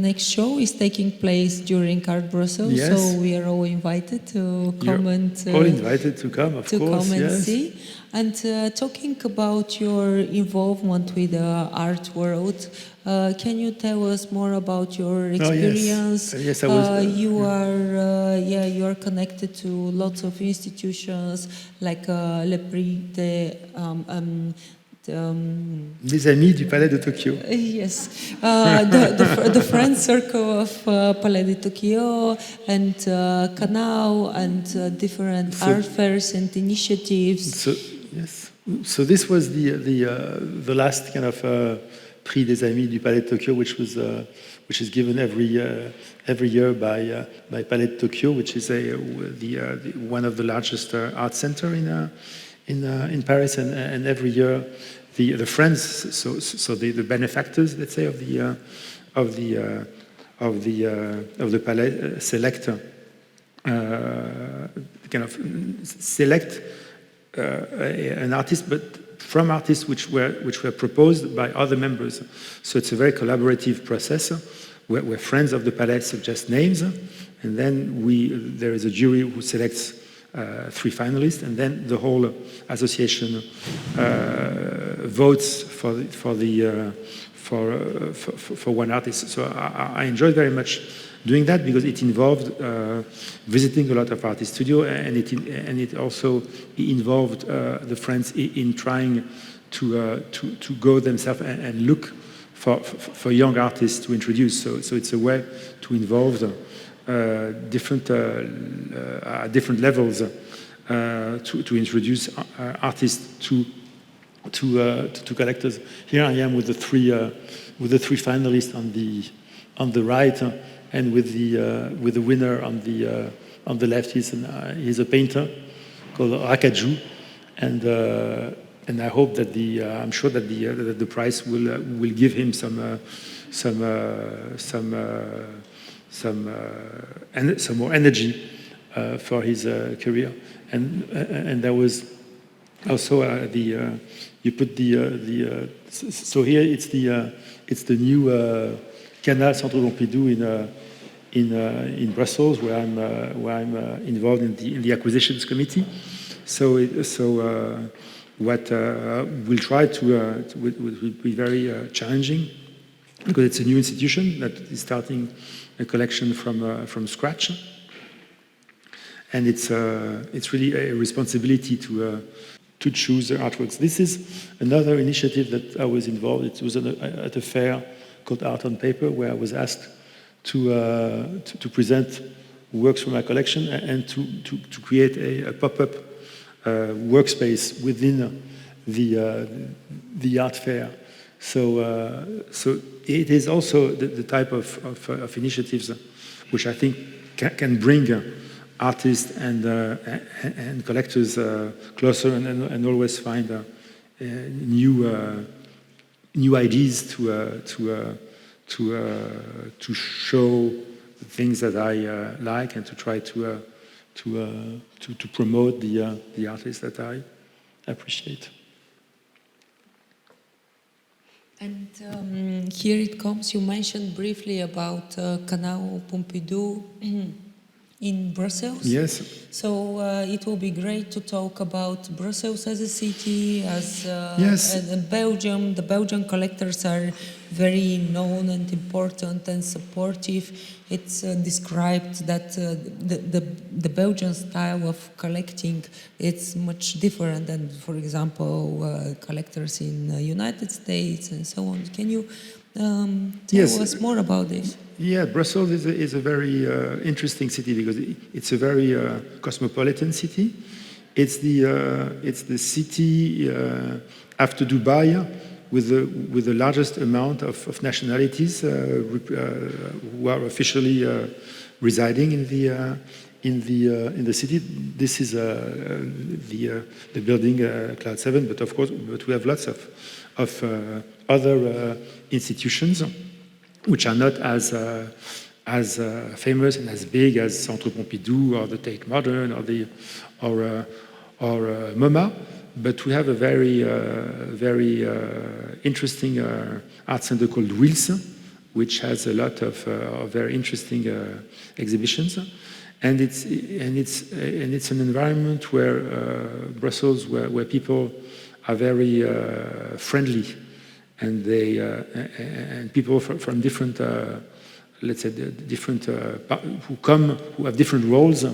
next show is taking place during Art Brussels, yes. So we are all invited to come. All invited to come, of course. To come and yes. see. And talking about your involvement with the art world, can you tell us more about your experience? Oh, yes. Yes, I was. You are connected to lots of institutions like Le Prix Les Amis du Palais de Tokyo. Yes, the friend circle of Palais de Tokyo and KANAL and different art fairs and initiatives. So this was the last kind of Prix des Amis du Palais de Tokyo, which is given every year by Palais de Tokyo, which is one of the largest art center in Paris, and every year the friends, so the benefactors, let's say, of the Palais select kind of select an artist, but from artists which were proposed by other members. So it's a very collaborative process where friends of the Palais suggest names, and then there is a jury who selects 3 finalists, and then the whole association votes for one artist. So I enjoyed very much doing that because it involved visiting a lot of artist studios, and it also involved the friends in trying to go themselves and look for young artists to introduce. So it's a way to involve different levels to introduce artists to collectors. Here I am with the three finalists on the right, and with the winner on the left. He's a painter called Rakaju, and I hope that I'm sure that the prize will give him some more energy for his career. And there was also you put so here it's the new KANAL Centre Pompidou in Brussels, where I'm involved in the acquisitions committee. So what we'll try to will be very challenging, because it's a new institution that is starting a collection from scratch, and it's really a responsibility to choose the artworks. This is another initiative that I was involved. It was at a fair called Art on Paper, where I was asked to present works from my collection and to create a pop-up workspace within the art fair. So it is also the type of initiatives which I think can bring artists and collectors closer, and always find new ideas to show the things that I like, and to try to promote the artists that I appreciate. And here it comes. You mentioned briefly about KANAL Pompidou in Brussels. Yes. So it will be great to talk about Brussels as a city, as yes. and Belgium. The Belgian collectors are very known and important and supportive. It's described that the Belgian style of collecting, it's much different than, for example, collectors in the United States and so on. Can you tell us more about this? Yeah, Brussels is a very interesting city, because it's a very cosmopolitan city. It's the city after Dubai with the largest amount of nationalities who are officially residing in the city. This is the building Cloud 7, but of course, we have lots of other institutions which are not as famous and as big as Centre Pompidou or the Tate Modern or MoMA, but we have a very interesting art center called Wheels, which has a lot of very interesting exhibitions, and it's an environment where Brussels, where people are very friendly. And and people from different, let's say, different who have different roles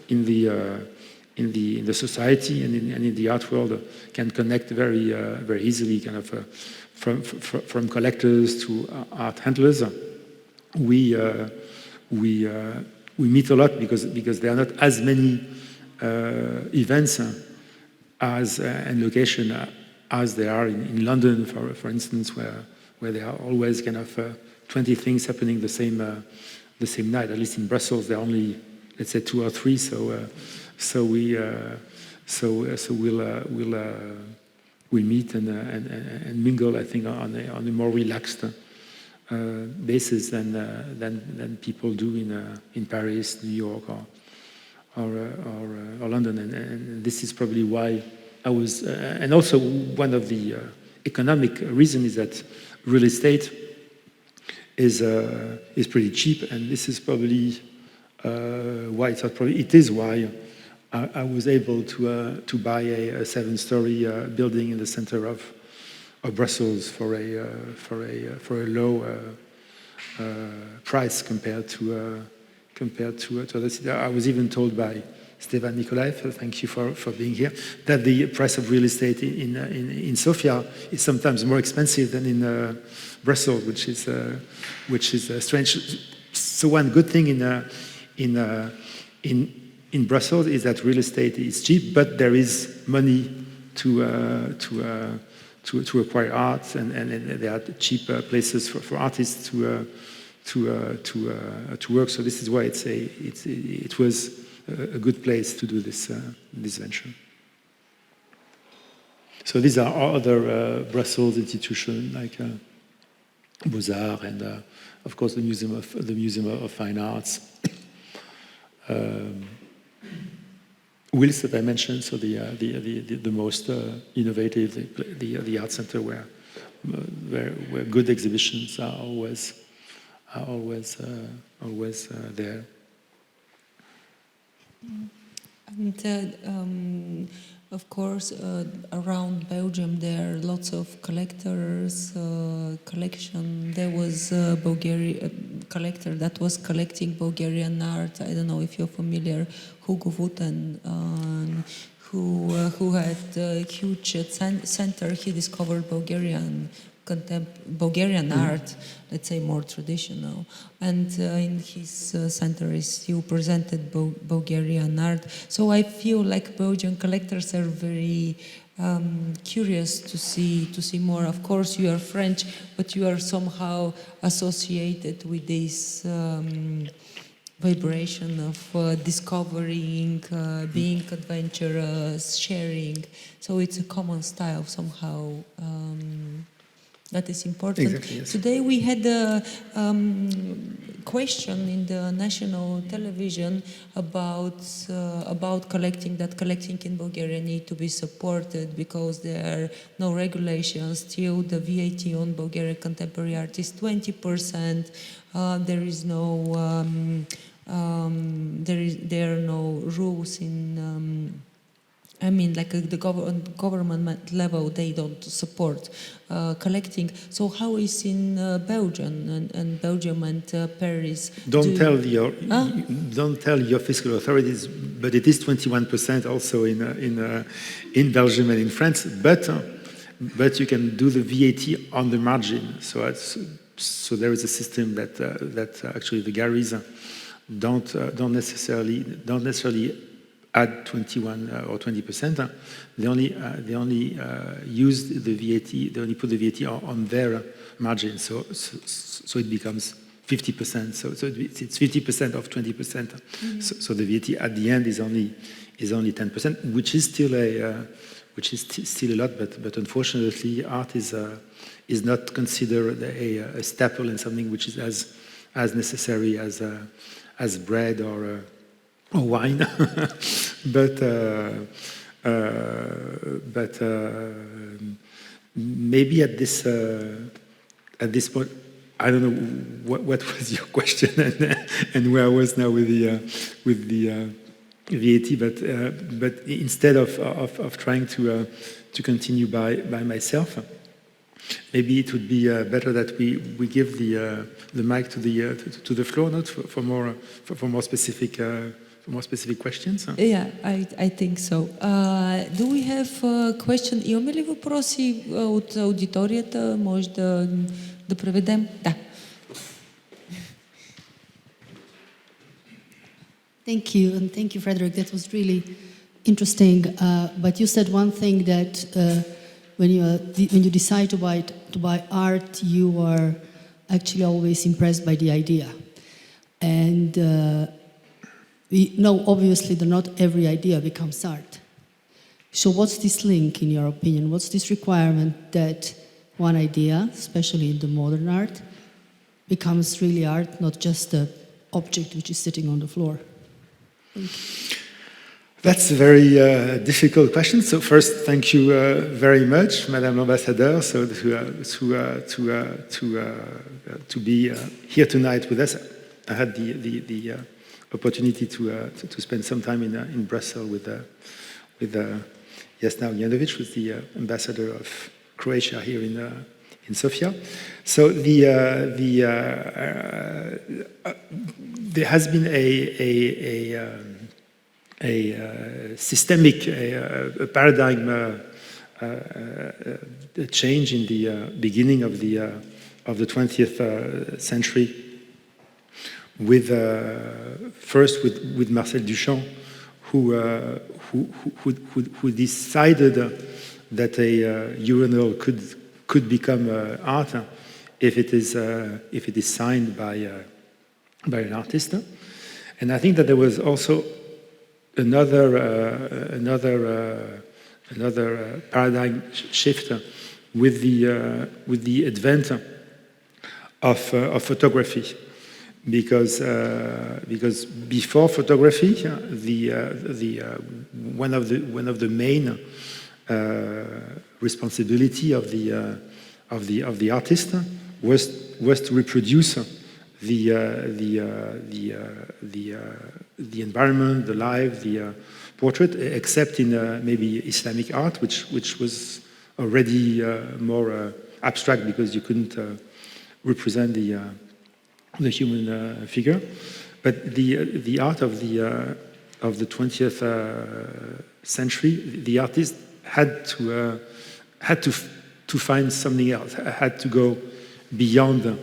in the society and in the art world, can connect very easily, kind of from collectors to art handlers. We meet a lot because there are not as many events and location as there are in London, for instance, where there are always kind of 20 things happening the same night. At least in Brussels, there are only, let's say, 2 or 3. So we'll meet and mingle, I think, on a more relaxed basis than people do in Paris, New York, London, and this is probably why I was. And also one of the economic reason is that real estate is pretty cheap, and this is probably why it is why I was able to buy a 7-story building in the center of Brussels for a low price compared to other cities. I was even told by Stefan Nikolaev, thank you for being here, that the price of real estate in Sofia is sometimes more expensive than in Brussels, which is strange. So one good thing in Brussels is that real estate is cheap, but there is money to acquire art, and there are cheap places for artists to work. So this is why it was a good place to do this venture. So these are other Brussels institutions like Beaux-Arts and of course the Museum of Fine Arts. Wills that I mentioned, so the most innovative, the art center where good exhibitions are always there. And of course, around Belgium there are lots of collectors, collection. There was a Bulgarian collector that was collecting Bulgarian art. I don't know if you're familiar, Hugo Wooten, who had a huge center. He discovered Bulgarian art, let's say more traditional, and in his center is still presented Bulgarian art. So I feel like Belgian collectors are very curious to see more. Of course, you are French, but you are somehow associated with this vibration of discovering, being adventurous, sharing. So it's a common style somehow. That is important. Exactly, yes. Today we had a question in the national television about collecting, that collecting in Bulgaria need to be supported because there are no regulations. Still, the VAT on Bulgarian contemporary art is 20%. There is no there are no rules in. I mean, like the government level, they don't support collecting. So how is in Belgium and Belgium and Paris? Don't tell your fiscal authorities, but it is 21% also in Belgium and in France. But you can do the VAT on the margin. So there is a system that actually the galleries don't necessarily add 21 or 20%. They only use the VAT. They only put the VAT on their margin. So it becomes 50%. So it's 50% of 20%. Mm-hmm. So the VAT at the end is only 10%, which is still a lot. But unfortunately, art is not considered a staple and something which is as necessary as bread or wine, but maybe at this point, I don't know what was your question and where I was now with the VAT, but instead of trying to continue by myself, maybe it would be better that we give the mic to the floor, not for more specific questions. Yeah, I think so. Do we have a question? Имаме ли въпроси от аудиторията? Може да преведем? Да. Thank you, and thank you, Frédéric. That was really interesting. But you said one thing that when you decide to buy art, you are actually always impressed by the idea. And we know, obviously, that not every idea becomes art. So what's this link, in your opinion? What's this requirement that one idea, especially in the modern art, becomes really art, not just an object which is sitting on the floor? Thank you. That's a very difficult question. So first, thank you very much, Madame l'Ambassadeur, so to be here tonight with us. I had the opportunity to spend some time in Brussels with Jasna Ujanovic, who's the ambassador of Croatia here in Sofia. So there has been a systemic paradigm change in the beginning of the 20th century, first with Marcel Duchamp, who decided that a urinal could become art if it is signed by an artist. And I think that there was also another paradigm shift with the advent of photography, because before photography, one of the main responsibility of the artist was to reproduce the environment, the life, the portrait, except in maybe Islamic art, which was already more abstract because you couldn't represent the human figure. But the art of the 20th century, the artist had to find something else, had to go beyond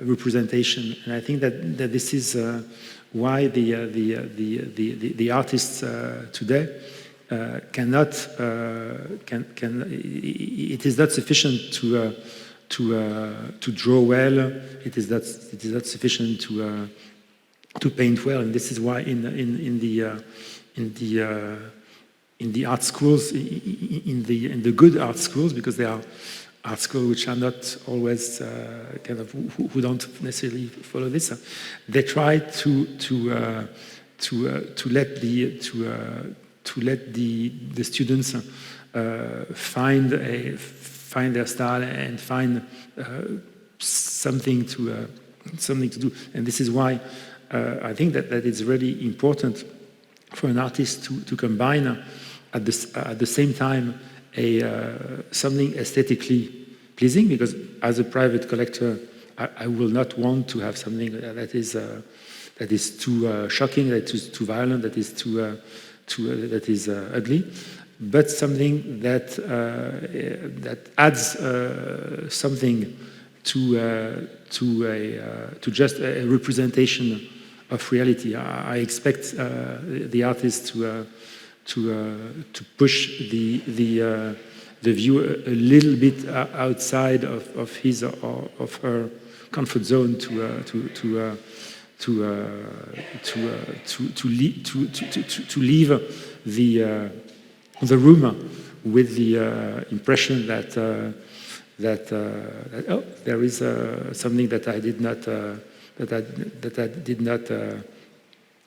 representation, and I think that this is why the artists today cannot it is not sufficient to draw well. It is not sufficient to paint well, and this is why in the art schools, in the good art schools, because they are art schools which are not always who don't necessarily follow this. They try to let the students find their style and find something to do. And this is why I think that it's really important for an artist to combine at the same time something aesthetically pleasing, because as a private collector, I will not want to have something that is too shocking, that is too violent, that is that is ugly, but something that adds something to just a representation of reality. I expect the artist to push the view a little bit outside of his or of her comfort zone to leave the room with the impression that oh, there is something that I did not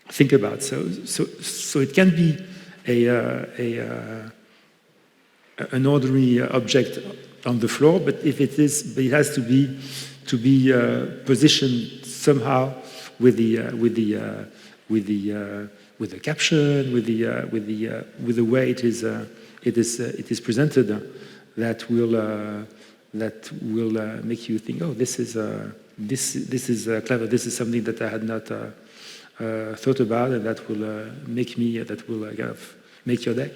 think about. So it can be an ordinary object on the floor, but it has to be positioned somehow with the caption, with the way it is presented, that will make you think, oh, this is clever. This is something that I had not thought about, and that will make your day.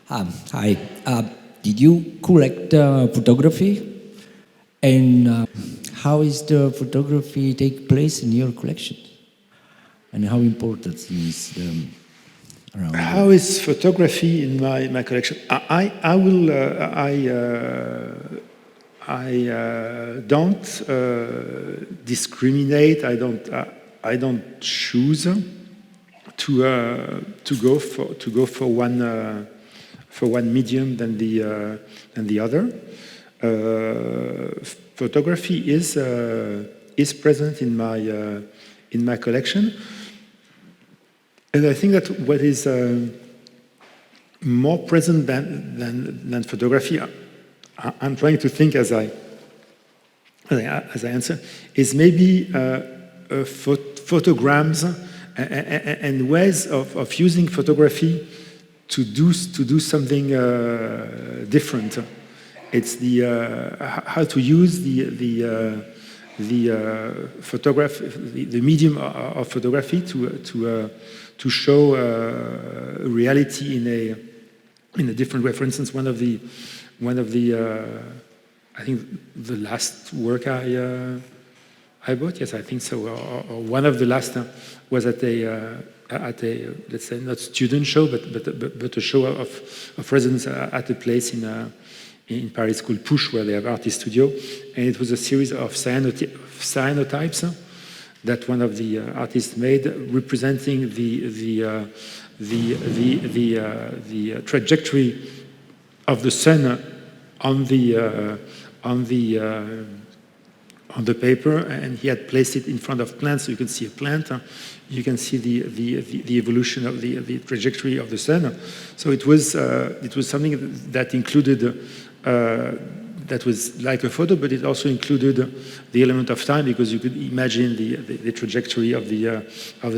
Hi. Did you collect photography? And how is the photography take place in your collection? And how important is around? How is photography in my collection? I don't discriminate. I don't choose to go for one medium than the other. Photography is present in my collection, And I think that what is more present than photography, I'm trying to think as I answer, is maybe photograms and ways of using photography to do something different. It's the how to use the medium of photography to show reality in a different way. For instance, one of the I think the last work I bought, yes, I think so, or one of the last was at a let's say not student show, but a show of residents at a place in Paris called Push, where they have artist studio, and it was a series of cyanotypes that one of the artists made, representing the trajectory of the sun on the paper, and he had placed it in front of plants, so you can see a plant, you can see the evolution of the trajectory of the sun. So it was something that included that was like a photo, but it also included the element of time, because you could imagine the trajectory of the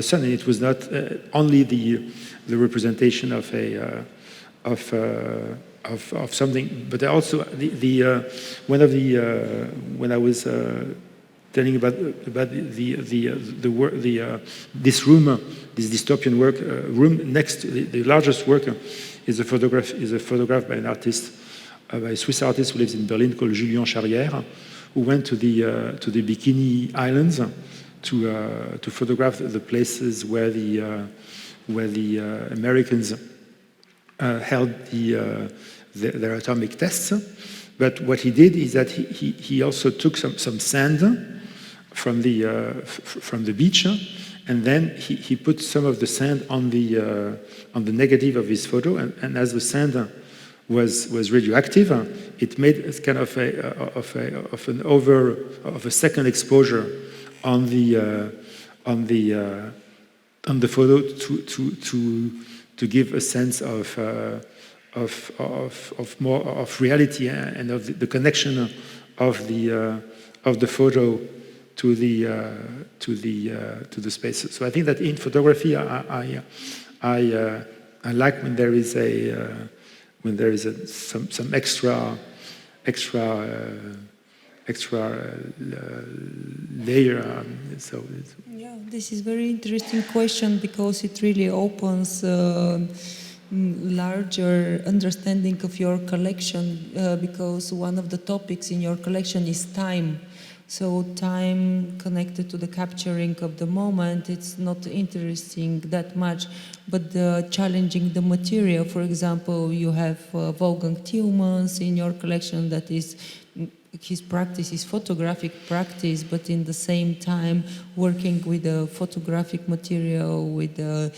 sun, and it was not only the representation of something, but also one of the when I was telling about this room, this dystopian work room next to the largest work is a photograph by an artist, by a Swiss artist who lives in Berlin called Julien Charrière, who went to the Bikini Islands to photograph the places where the Americans held their atomic tests. But what he did is that he also took some sand from the beach, and then he put some of the sand on the negative of his photo, and as the sand was radioactive, it made a kind of a second exposure on the photo to give a sense of reality and of the connection of the photo to the space. So I think that in photography, I like when there is some extra layer. So yeah, this is very interesting question, because it really opens larger understanding of your collection, because one of the topics in your collection is time. So time connected to the capturing of the moment, it's not interesting that much, but challenging the material. For example, you have Wolfgang Tillmans in your collection, that is his practice is photographic practice, but in the same time working with a photographic material, with a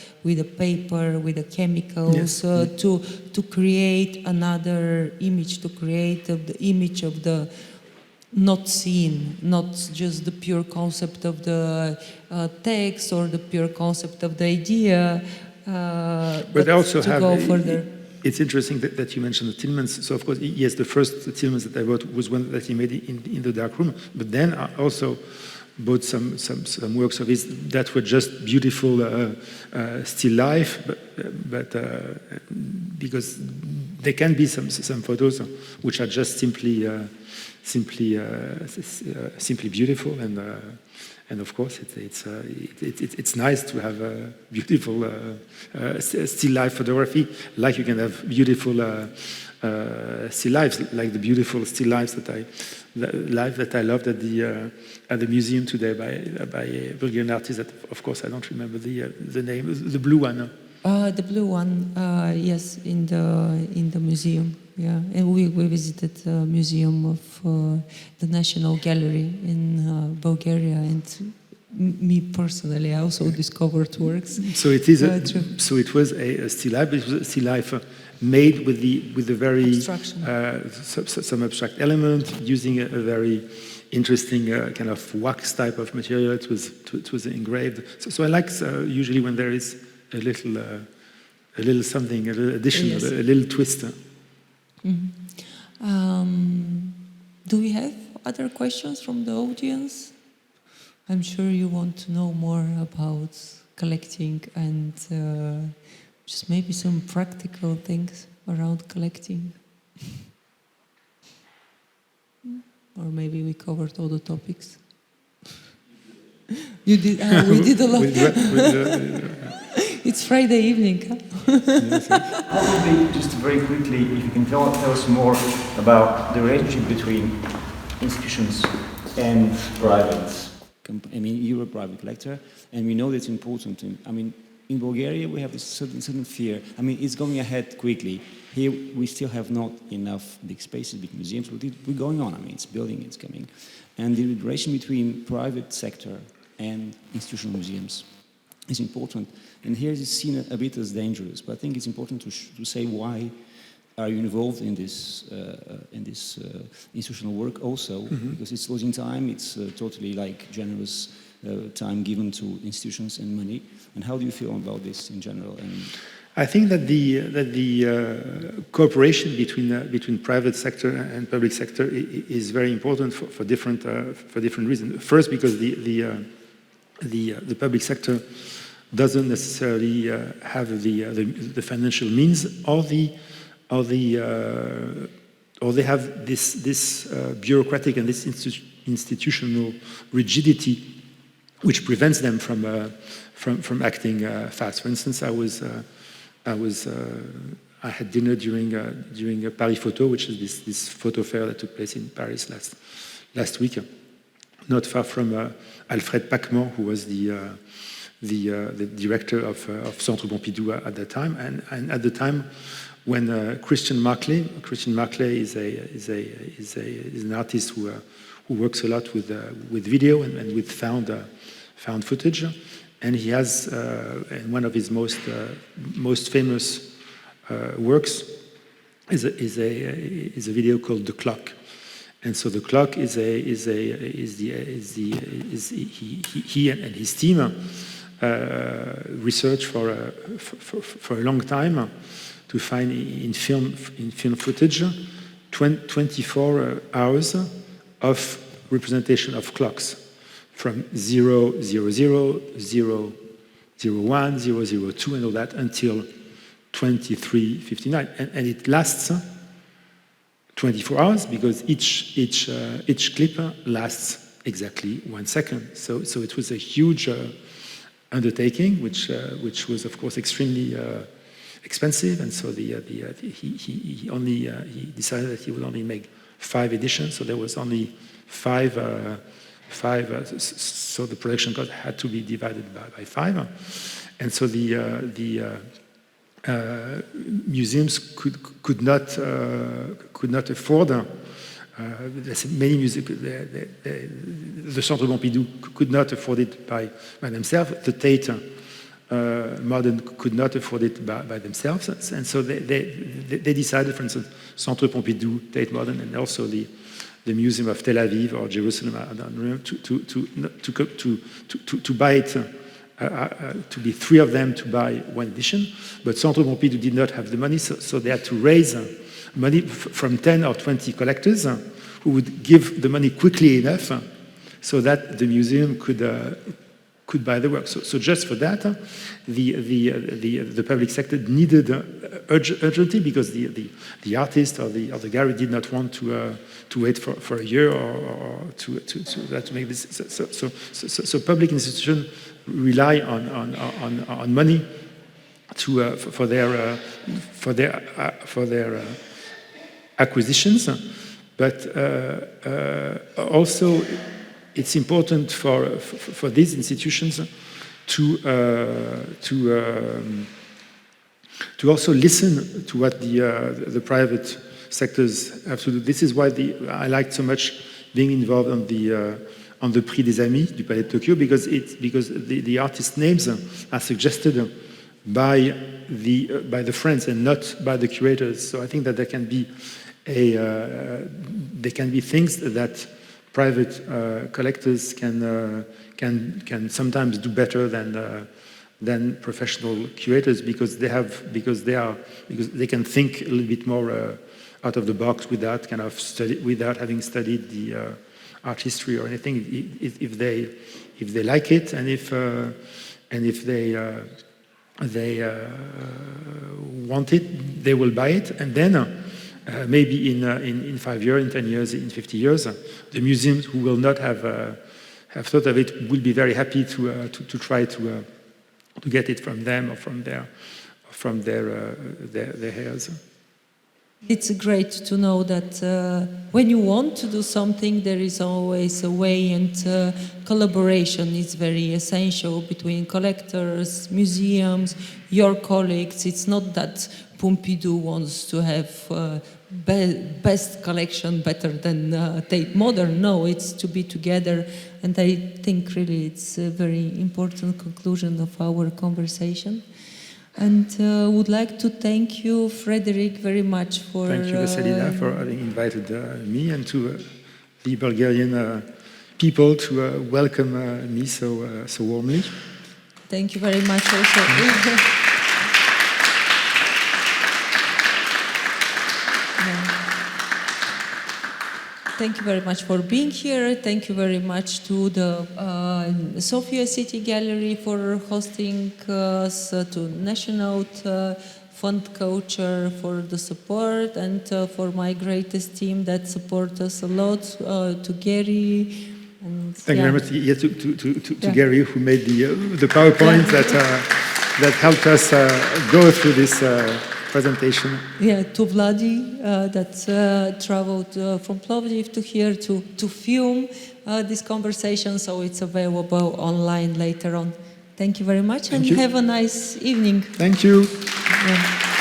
paper, with the chemicals, yes. To create another image, to create the image of the not seen, not just the pure concept of the text or the pure concept of the idea, but also to go further. It's interesting that you mentioned the Tillmans. So of course, yes, the first Tillmans that I bought was one that he made in the dark room. But then I also bought some works of his that were just beautiful still life, but because there can be some photos which are just simply beautiful, and of course it's nice to have a beautiful still life photography, like you can have beautiful still lives, like the beautiful still lives that I loved at the museum today by a Bulgarian artist that, of course, I don't remember the name, the blue one. The blue one, yes, in the museum. Yeah, and we visited the museum of the National Gallery in Bulgaria, and me personally, I also discovered works. So it is. So it was a still life. It was a still life made with the very some abstract element, using a very interesting kind of wax type of material. It was engraved. So I like usually when there is little something, a little additional, Yes. a little twist. Do we have other questions from the audience? I'm sure you want to know more about collecting and just maybe some practical things around collecting. Or maybe we covered all the topics. You did. We did a lot. It's Friday evening. Huh? Probably, just very quickly, if you can tell us more about the relationship between institutions and private. I mean, you're a private collector, and we know that's important. I mean, in Bulgaria, we have this certain fear. I mean, it's going ahead quickly. Here, we still have not enough big spaces, big museums. We're going on. I mean, it's building, it's coming. And the relation between private sector and institutional museums is important. And here it's seen a bit as dangerous, but I think it's important to say why are you involved in this institutional work also, because it's losing time, it's totally like generous time given to institutions and money. And how do you feel about this in general? And I think that the cooperation between private sector and public sector is very important for different reasons. First, because the public sector doesn't necessarily have the financial means, or they have this bureaucratic and this institutional rigidity, which prevents them from acting fast. For instance, I had dinner during a Paris Photo, which is this photo fair that took place in Paris last week, not far from Alfred Pacman, who was the director of Centre Pompidou at that time, and at the time when Christian Marclay is an artist who works a lot with video and with found footage, and he has in one of his most famous works is a video called The Clock. And so The Clock he and his team researched for a long time to find in film footage 24 hours of representation of clocks from 000, 001, 002, and all that until 23:59, and it lasts 24 hours because each clip lasts exactly 1 second. So it was a huge undertaking, which was of course extremely expensive, and so he decided that he would only make 5 editions. So there was only five. So the production cost had to be divided by 5, and so the museums could not afford. Many museums, the Centre Pompidou could not afford it by themselves. The Tate Modern could not afford it by themselves, and so they decided, for instance, Centre Pompidou, Tate Modern, and also the Museum of Tel Aviv or Jerusalem, to buy it. To be 3 of them to buy 1 edition, but Centre Pompidou did not have the money, so they had to raise money from 10 or 20 collectors who would give the money quickly enough so that the museum could buy the work. So just for that, the public sector needed urgently, because the artist or the gallery did not want to wait for a year or to make this. So public institutions rely on money for their acquisitions, but also it's important for these institutions to also listen to what the private sectors have to do. This is why I liked so much being involved on the Prix des Amis du Palais de Tokyo, because the artist names are suggested by the friends and not by the curators. So I think that there can be things that private collectors can sometimes do better than than professional curators because they can think a little bit more out of the box without having studied the art history or anything. If they like it and if they want it, they will buy it, and then maybe in 5 years, in 10 years, in 50 years, the museums who will not have thought of it will be very happy to try to get it from them or from their heirs. It's great to know that when you want to do something, there is always a way, and collaboration is very essential between collectors, museums, your colleagues. It's not that Pompidou wants to have best collection better than Tate Modern. No, it's to be together, and I think really it's a very important conclusion of our conversation. And would like to thank you, Frédéric, very much for... Thank you, Vesselina, for having invited me, and to the Bulgarian people to welcome me so warmly. Thank you very much also. Thank you very much for being here. Thank you very much to the Sofia City Gallery for hosting us, to National Fund Culture for the support, and for my greatest team that support us a lot, to Gary. And, Thank you very much. Yeah, to Gary, who made the PowerPoint that helped us go through this presentation. Yeah, to Vladi, that traveled from Plovdiv to here to film this conversation, so it's available online later on. Thank you very much, and have a nice evening. Thank you. Yeah.